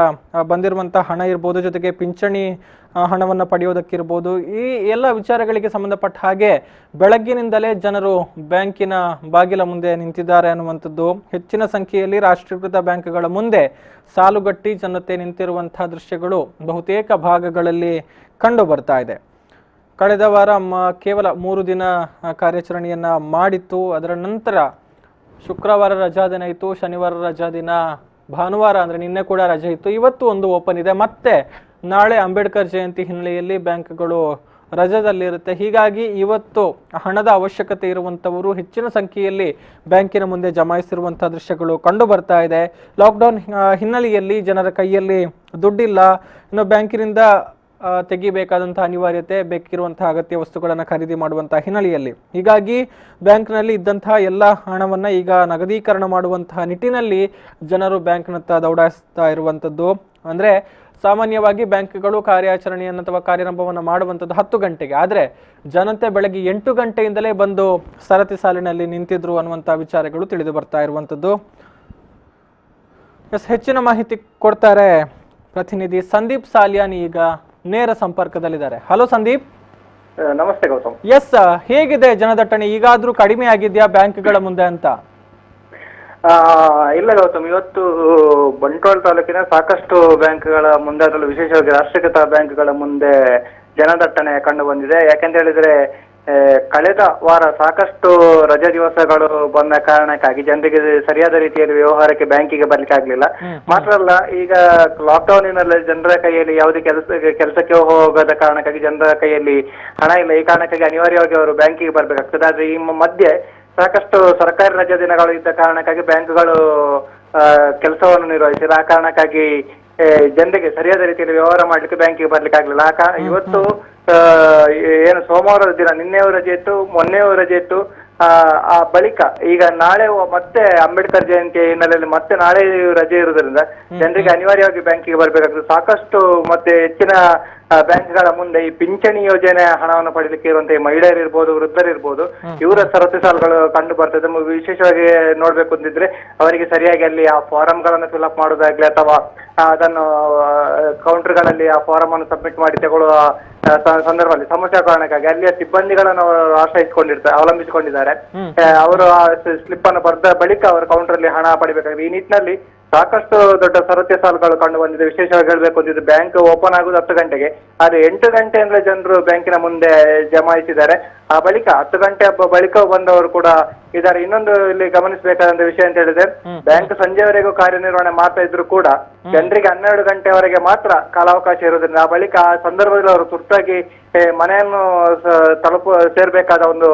ಬಂದಿರುವಂತಹ ಹಣ ಇರ್ಬೋದು, ಜೊತೆಗೆ ಪಿಂಚಣಿ ಹಣವನ್ನು ಪಡೆಯೋದಕ್ಕಿರ್ಬೋದು, ಈ ಎಲ್ಲ ವಿಚಾರಗಳಿಗೆ ಸಂಬಂಧಪಟ್ಟ ಹಾಗೆ ಬೆಳಗ್ಗಿನಿಂದಲೇ ಜನರು ಬ್ಯಾಂಕಿನ ಬಾಗಿಲ ಮುಂದೆ ನಿಂತಿದ್ದಾರೆ ಅನ್ನುವಂಥದ್ದು. ಹೆಚ್ಚಿನ ಸಂಖ್ಯೆಯಲ್ಲಿ ರಾಷ್ಟ್ರೀಕೃತ ಬ್ಯಾಂಕ್ಗಳ ಮುಂದೆ ಸಾಲುಗಟ್ಟಿ ಜನತೆ ನಿಂತಿರುವಂತಹ ದೃಶ್ಯಗಳು ಬಹುತೇಕ ಭಾಗಗಳಲ್ಲಿ ಕಂಡು ಬರ್ತಾ ಇದೆ. ಕಳೆದ ವಾರ ಕೇವಲ 3 ದಿನ ಕಾರ್ಯಾಚರಣೆಯನ್ನ ಮಾಡಿತ್ತು. ಅದರ ನಂತರ ಶುಕ್ರವಾರ ರಜಾ ದಿನ ಇತ್ತು, ಶನಿವಾರ ರಜಾ ದಿನ, ಭಾನುವಾರ ಅಂದ್ರೆ ನಿನ್ನೆ ಕೂಡ ರಜೆ ಇತ್ತು. ಇವತ್ತು ಒಂದು ಓಪನ್ ಇದೆ. ಮತ್ತೆ ನಾಳೆ ಅಂಬೇಡ್ಕರ್ ಜಯಂತಿ ಹಿನ್ನೆಲೆಯಲ್ಲಿ ಬ್ಯಾಂಕ್ಗಳು ರಜಾದಲ್ಲಿರುತ್ತೆ. ಹೀಗಾಗಿ ಇವತ್ತು ಹಣದ ಅವಶ್ಯಕತೆ ಇರುವಂತವರು ಹೆಚ್ಚಿನ ಸಂಖ್ಯೆಯಲ್ಲಿ ಬ್ಯಾಂಕಿನ ಮುಂದೆ ಜಮಾಯಿಸಿರುವಂತಹ ದೃಶ್ಯಗಳು ಕಂಡು ಬರ್ತಾ ಇದೆ. ಲಾಕ್ಡೌನ್ ಹಿನ್ನೆಲೆಯಲ್ಲಿ ಜನರ ಕೈಯಲ್ಲಿ ದುಡ್ಡಿಲ್ಲ, ಇನ್ನು ಬ್ಯಾಂಕಿನಿಂದ ತೆಗಿಬೇಕಾದಂತಹ ಅನಿವಾರ್ಯತೆ, ಬೇಕಿರುವಂತಹ ಅಗತ್ಯ ವಸ್ತುಗಳನ್ನು ಖರೀದಿ ಮಾಡುವಂತಹ ಹಿನ್ನೆಲೆಯಲ್ಲಿ ಹೀಗಾಗಿ ಬ್ಯಾಂಕ್ನಲ್ಲಿ ಇದ್ದಂತಹ ಎಲ್ಲ ಹಣವನ್ನ ಈಗ ನಗದೀಕರಣ ಮಾಡುವಂತಹ ನಿಟ್ಟಿನಲ್ಲಿ ಜನರು ಬ್ಯಾಂಕ್ನತ್ತ ದೌಡಾಯಿಸ್ತಾ ಇರುವಂತದ್ದು. ಅಂದ್ರೆ ಸಾಮಾನ್ಯವಾಗಿ ಬ್ಯಾಂಕ್ಗಳು ಕಾರ್ಯಾಚರಣೆಯನ್ನು ಅಥವಾ ಕಾರ್ಯಾರಂಭವನ್ನು ಮಾಡುವಂಥದ್ದು 10 ಗಂಟೆಗೆ, ಆದರೆ ಜನತೆ ಬೆಳಗ್ಗೆ 8 ಗಂಟೆಯಿಂದಲೇ ಬಂದು ಸರತಿ ಸಾಲಿನಲ್ಲಿ ನಿಂತಿದ್ರು ಅನ್ನುವಂಥ ವಿಚಾರಗಳು ತಿಳಿದು ಬರ್ತಾ ಇರುವಂಥದ್ದು. ಹೆಚ್ಚಿನ ಮಾಹಿತಿ ಕೊಡ್ತಾರೆ ಪ್ರತಿನಿಧಿ ಸಂದೀಪ್ ಸಾಲ್ಯಾನಿ, ಈಗ ನೇರ ಸಂಪರ್ಕದಲ್ಲಿದ್ದಾರೆ. ಹಲೋ ಸಂದೀಪ್. ನಮಸ್ತೆ ಗೌತಮ್. ಎಸ್, ಹೇಗಿದೆ ಜನದಟ್ಟಣೆ? ಈಗಾದ್ರೂ ಕಡಿಮೆ ಆಗಿದೆಯಾ ಬ್ಯಾಂಕ್ಗಳ ಮುಂದೆ ಅಂತ? ಇಲ್ಲ ಗೌತಮ್, ಇವತ್ತು ಬಂಟ್ವಾಳ ತಾಲೂಕಿನ ಸಾಕಷ್ಟು ಬ್ಯಾಂಕ್ಗಳ ಮುಂದೆ, ಅದರಲ್ಲೂ ವಿಶೇಷವಾಗಿ ರಾಷ್ಟ್ರೀಕೃತ ಬ್ಯಾಂಕ್ಗಳ ಮುಂದೆ ಜನದಟ್ಟಣೆ ಕಂಡು ಬಂದಿದೆ. ಯಾಕೆಂತ ಹೇಳಿದ್ರೆ ಕಳೆದ ವಾರ ಸಾಕಷ್ಟು ರಜೆ ದಿವಸಗಳು ಬಂದ ಕಾರಣಕ್ಕಾಗಿ ಜನರಿಗೆ ಸರಿಯಾದ ರೀತಿಯಲ್ಲಿ ವ್ಯವಹಾರಕ್ಕೆ ಬ್ಯಾಂಕಿಗೆ ಬರ್ಲಿಕ್ಕೆ ಆಗ್ಲಿಲ್ಲ. ಮಾತ್ರ ಅಲ್ಲ, ಈಗ ಲಾಕ್ಡೌನಿನಲ್ಲಿ ಜನರ ಕೈಯಲ್ಲಿ ಯಾವುದೇ ಕೆಲಸಕ್ಕೆ ಹೋಗದ ಕಾರಣಕ್ಕಾಗಿ ಜನರ ಕೈಯಲ್ಲಿ ಹಣ ಇಲ್ಲ. ಈ ಕಾರಣಕ್ಕಾಗಿ ಅನಿವಾರ್ಯವಾಗಿ ಅವರು ಬ್ಯಾಂಕಿಗೆ ಬರ್ಬೇಕಾಗ್ತದೆ. ಆದ್ರೆ ಈ ಮಧ್ಯೆ ಸಾಕಷ್ಟು ಸರ್ಕಾರಿ ರಜೆ ದಿನಗಳು ಇದ್ದ ಕಾರಣಕ್ಕಾಗಿ ಬ್ಯಾಂಕ್ಗಳು ಕೆಲಸವನ್ನು ನಿರ್ವಹಿಸಿಲ್ಲ. ಆ ಕಾರಣಕ್ಕಾಗಿ ಜನರಿಗೆ ಸರಿಯಾದ ರೀತಿಯಲ್ಲಿ ವ್ಯವಹಾರ ಮಾಡ್ಲಿಕ್ಕೆ ಬ್ಯಾಂಕಿಗೆ ಬರ್ಲಿಕ್ಕೆ ಆಗ್ಲಿಲ್ಲ. ಇವತ್ತು ಏನು ಸೋಮವಾರದ ದಿನ, ನಿನ್ನೆಯೂ ರಜೆ ಇತ್ತು, ಮೊನ್ನೆಯೂ ರಜೆ ಇತ್ತು. ಆ ಬಳಿಕ ಈಗ ನಾಳೆ ಮತ್ತೆ ಅಂಬೇಡ್ಕರ್ ಜಯಂತಿ ಹಿನ್ನೆಲೆಯಲ್ಲಿ ಮತ್ತೆ ನಾಳೆ ರಜೆ ಇರುವುದರಿಂದ ಜನರಿಗೆ ಅನಿವಾರ್ಯವಾಗಿ ಬ್ಯಾಂಕಿಗೆ ಬರ್ಬೇಕಾಗ್ತದೆ. ಸಾಕಷ್ಟು ಮತ್ತೆ ಹೆಚ್ಚಿನ ಬ್ಯಾಂಕ್ಗಳ ಮುಂದೆ ಈ ಪಿಂಚಣಿ ಯೋಜನೆ ಹಣವನ್ನು ಪಡೆಯಲಿಕ್ಕೆ ಇರುವಂತಹ ಮಹಿಳೆಯರು ಇರ್ಬೋದು, ವೃದ್ಧರಿರ್ಬೋದು, ಇವರ ಸರತಿ ಸಾಲುಗಳು ಕಂಡು ಬರ್ತದೆ. ವಿಶೇಷವಾಗಿ ನೋಡ್ಬೇಕು ಅಂತಿದ್ರೆ ಅವರಿಗೆ ಸರಿಯಾಗಿ ಅಲ್ಲಿ ಆ ಫಾರಂಗಳನ್ನು ಫಿಲ್ಅಪ್ ಮಾಡೋದಾಗ್ಲಿ ಅಥವಾ ಅದನ್ನು ಕೌಂಟರ್ಗಳಲ್ಲಿ ಆ ಫಾರಂ ಅನ್ನು ಸಬ್ಮಿಟ್ ಮಾಡಿ ತಗೊಳ್ಳುವ ಸಂದರ್ಭದಲ್ಲಿ ಸಮಸ್ಯೆ ಕಾರಣಕ್ಕಾಗಿ ಅಲ್ಲಿಯ ಸಿಬ್ಬಂದಿಗಳನ್ನು ಅವಲಂಬಿಸಿಕೊಂಡಿದ್ದಾರೆ. ಅವರು ಆ ಸ್ಲಿಪ್ ಅನ್ನು ಬರೆದ ಬಳಿಕ ಅವರು ಕೌಂಟರ್ ಅಲ್ಲಿ ಹಣ ಪಡಿಬೇಕಾಗಿದೆ. ಈ ನಿಟ್ಟಿನಲ್ಲಿ ಸಾಕಷ್ಟು ದೊಡ್ಡ ಸರತಿ ಸಾಲುಗಳು ಕಂಡು ಬಂದಿದೆ. ವಿಶೇಷವಾಗಿ ಹೇಳ್ಬೇಕು ಅಂತಿದ್ದು, ಬ್ಯಾಂಕ್ ಓಪನ್ ಆಗುದು 10 ಗಂಟೆಗೆ, ಆದ್ರೆ 8 ಗಂಟೆಯಿಂದಲೇ ಜನರು ಬ್ಯಾಂಕಿನ ಮುಂದೆ ಜಮಾಯಿಸಿದ್ದಾರೆ. ಆ ಬಳಿಕ 10 ಗಂಟೆ ಬಳಿಕ ಬಂದವರು ಕೂಡ ಇದ್ದಾರೆ. ಇನ್ನೊಂದು ಇಲ್ಲಿ ಗಮನಿಸಬೇಕಾದಂತ ವಿಷಯ ಅಂತ ಹೇಳಿದ್ರೆ, ಬ್ಯಾಂಕ್ ಸಂಜೆವರೆಗೂ ಕಾರ್ಯನಿರ್ವಹಣೆ ಮಾಡ್ತಾ ಇದ್ರು ಕೂಡ ಜನರಿಗೆ 12 ಗಂಟೆವರೆಗೆ ಮಾತ್ರ ಕಾಲಾವಕಾಶ ಇರುವುದರಿಂದ ಆ ಬಳಿಕ ಆ ಸಂದರ್ಭದಲ್ಲಿ ಅವರು ತುರ್ತಾಗಿ ಮನೆಯನ್ನು ಸೇರ್ಬೇಕಾದ ಒಂದು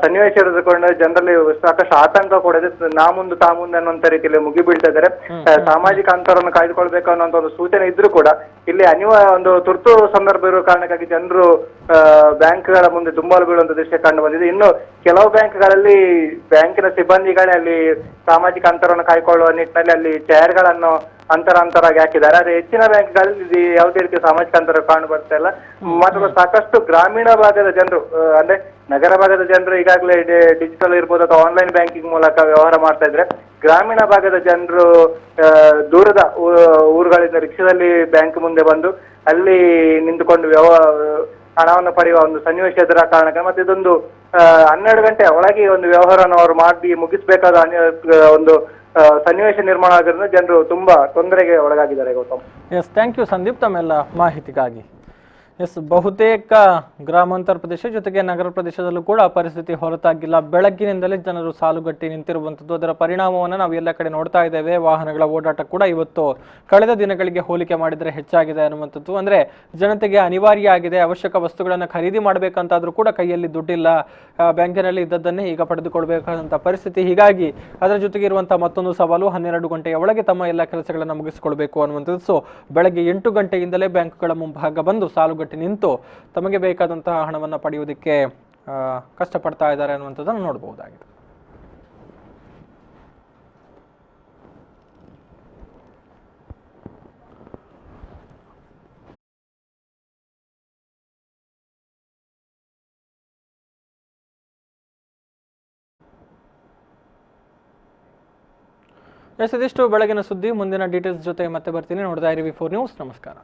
ಸನ್ನಿವೇಶ ಇರಿದುಕೊಂಡು ಜನರಲ್ಲಿ ಸಾಕಷ್ಟು ಆತಂಕ ಕೂಡ ಇದೆ. ನಾ ಮುಂದೆ ಅನ್ನುವಂತ ರೀತಿಯಲ್ಲಿ ಮುಗಿಬೀಳ್ತಾ ಇದ್ದಾರೆ. ಸಾಮಾಜಿಕ ಅಂತರವನ್ನು ಕಾಯ್ದುಕೊಳ್ಬೇಕು ಅನ್ನುವಂತ ಒಂದು ಸೂಚನೆ ಇದ್ರೂ ಕೂಡ ಇಲ್ಲಿ ಒಂದು ತುರ್ತು ಸಂದರ್ಭ ಇರುವ ಕಾರಣಕ್ಕಾಗಿ ಜನರು ಬ್ಯಾಂಕ್ಗಳ ಮುಂದೆ ತುಂಬಲು ಬೀಳುವಂತ ದೃಶ್ಯ ಕಂಡು ಬಂದಿದೆ. ಇನ್ನು ಕೆಲವು ಬ್ಯಾಂಕ್ಗಳಲ್ಲಿ ಬ್ಯಾಂಕಿನ ಸಿಬ್ಬಂದಿಗಳೇ ಅಲ್ಲಿ ಸಾಮಾಜಿಕ ಅಂತರವನ್ನು ಕಾಯ್ಕೊಳ್ಳುವ ನಿಟ್ಟಿನಲ್ಲಿ ಅಲ್ಲಿ ಚೇರ್ಗಳನ್ನು ಅಂತರಾಗಿ ಹಾಕಿದ್ದಾರೆ. ಆದ್ರೆ ಹೆಚ್ಚಿನ ಬ್ಯಾಂಕ್ಗಳಲ್ಲಿ ಯಾವುದೇ ರೀತಿಯ ಸಾಮಾಜಿಕ ಅಂತರ ಕಾಣು ಬರ್ತಾ ಇಲ್ಲ. ಮಾತ್ರ ಸಾಕಷ್ಟು ಗ್ರಾಮೀಣ ಭಾಗದ ಜನರು, ಅಂದ್ರೆ ನಗರ ಭಾಗದ ಜನರು ಈಗಾಗಲೇ ಡಿಜಿಟಲ್ ಇರ್ಬೋದು ಅಥವಾ ಆನ್ಲೈನ್ ಬ್ಯಾಂಕಿಂಗ್ ಮೂಲಕ ವ್ಯವಹಾರ ಮಾಡ್ತಾ ಇದ್ರೆ, ಗ್ರಾಮೀಣ ಭಾಗದ ಜನರು ದೂರದ ಊರುಗಳಿಂದ ರಿಕ್ಷಾದಲ್ಲಿ ಬ್ಯಾಂಕ್ ಮುಂದೆ ಬಂದು ಅಲ್ಲಿ ನಿಂತುಕೊಂಡು ಹಣವನ್ನು ಪಡೆಯುವ ಒಂದು ಸನ್ನಿವೇಶ ಎದುರ ಕಾರಣಕ್ಕೆ ಮತ್ತೆ ಇದೊಂದು 12 ಗಂಟೆ ಒಳಗೆ ಒಂದು ವ್ಯವಹಾರವನ್ನು ಅವರು ಮಾಡಿ ಮುಗಿಸಬೇಕಾದ ಒಂದು ಸನ್ನಿವೇಶ ನಿರ್ಮಾಣ ಆಗಿರೋದ್ರಿಂದ ಜನರು ತುಂಬಾ ತೊಂದರೆಗೆ ಒಳಗಾಗಿದ್ದಾರೆ. Gautam. Yes, thank you Sandeep ತಮ್ಮೆಲ್ಲ ಮಾಹಿತಿಗಾಗಿ. ಎಸ್, ಬಹುತೇಕ ಗ್ರಾಮಾಂತರ ಪ್ರದೇಶ ಜೊತೆಗೆ ನಗರ ಪ್ರದೇಶದಲ್ಲೂ ಕೂಡ ಪರಿಸ್ಥಿತಿ ಹೊರತಾಗಿಲ್ಲ. ಬೆಳಗ್ಗಿನಿಂದಲೇ ಜನರು ಸಾಲುಗಟ್ಟಿ ನಿಂತಿರುವಂಥದ್ದು. ಅದರ ಪರಿಣಾಮವನ್ನು ನಾವು ಎಲ್ಲ ಕಡೆ ನೋಡ್ತಾ ಇದ್ದೇವೆ. ವಾಹನಗಳ ಓಡಾಟ ಕೂಡ ಇವತ್ತು ಕಳೆದ ದಿನಗಳಿಗೆ ಹೋಲಿಕೆ ಮಾಡಿದರೆ ಹೆಚ್ಚಾಗಿದೆ ಅನ್ನುವಂಥದ್ದು. ಅಂದರೆ ಜನತೆಗೆ ಅನಿವಾರ್ಯ ಆಗಿದೆ. ಅವಶ್ಯಕ ವಸ್ತುಗಳನ್ನು ಖರೀದಿ ಮಾಡಬೇಕಂತಾದ್ರೂ ಕೂಡ ಕೈಯಲ್ಲಿ ದುಡ್ಡಿಲ್ಲ. ಬ್ಯಾಂಕಿನಲ್ಲಿ ಇದ್ದದ್ದನ್ನೇ ಈಗ ಪಡೆದುಕೊಳ್ಬೇಕಾದಂಥ ಪರಿಸ್ಥಿತಿ. ಹೀಗಾಗಿ ಅದರ ಜೊತೆಗೆ ಇರುವಂಥ ಮತ್ತೊಂದು ಸವಾಲು 12 ಗಂಟೆಯ ಒಳಗೆ ತಮ್ಮ ಎಲ್ಲ ಕೆಲಸಗಳನ್ನು ಮುಗಿಸಿಕೊಳ್ಬೇಕು ಅನ್ನುವಂಥದ್ದು. ಸೊ ಬೆಳಗ್ಗೆ 8 ಗಂಟೆಯಿಂದಲೇ ಬ್ಯಾಂಕ್ಗಳ ಮುಂಭಾಗ ಬಂದು ಸಾಲುಗಟ್ಟಿ ನಿಂತು ತಮಗೆ ಬೇಕಾದಂತಹ ಹಣವನ್ನು ಪಡೆಯುವುದಕ್ಕೆ ಕಷ್ಟಪಡ್ತಾ ಇದ್ದಾರೆ ಅನ್ನುವಂಥದ್ದನ್ನು ನೋಡಬಹುದಾಗಿದೆ. ಇದಿಷ್ಟು ಬೆಳಗಿನ ಸುದ್ದಿ. ಮುಂದಿನ ಡೀಟೇಲ್ಸ್ ಜೊತೆ ಮತ್ತೆ ಬರ್ತೀನಿ. ನೋಡ್ತಾ ಇರಿ V4 ನ್ಯೂಸ್. ನಮಸ್ಕಾರ.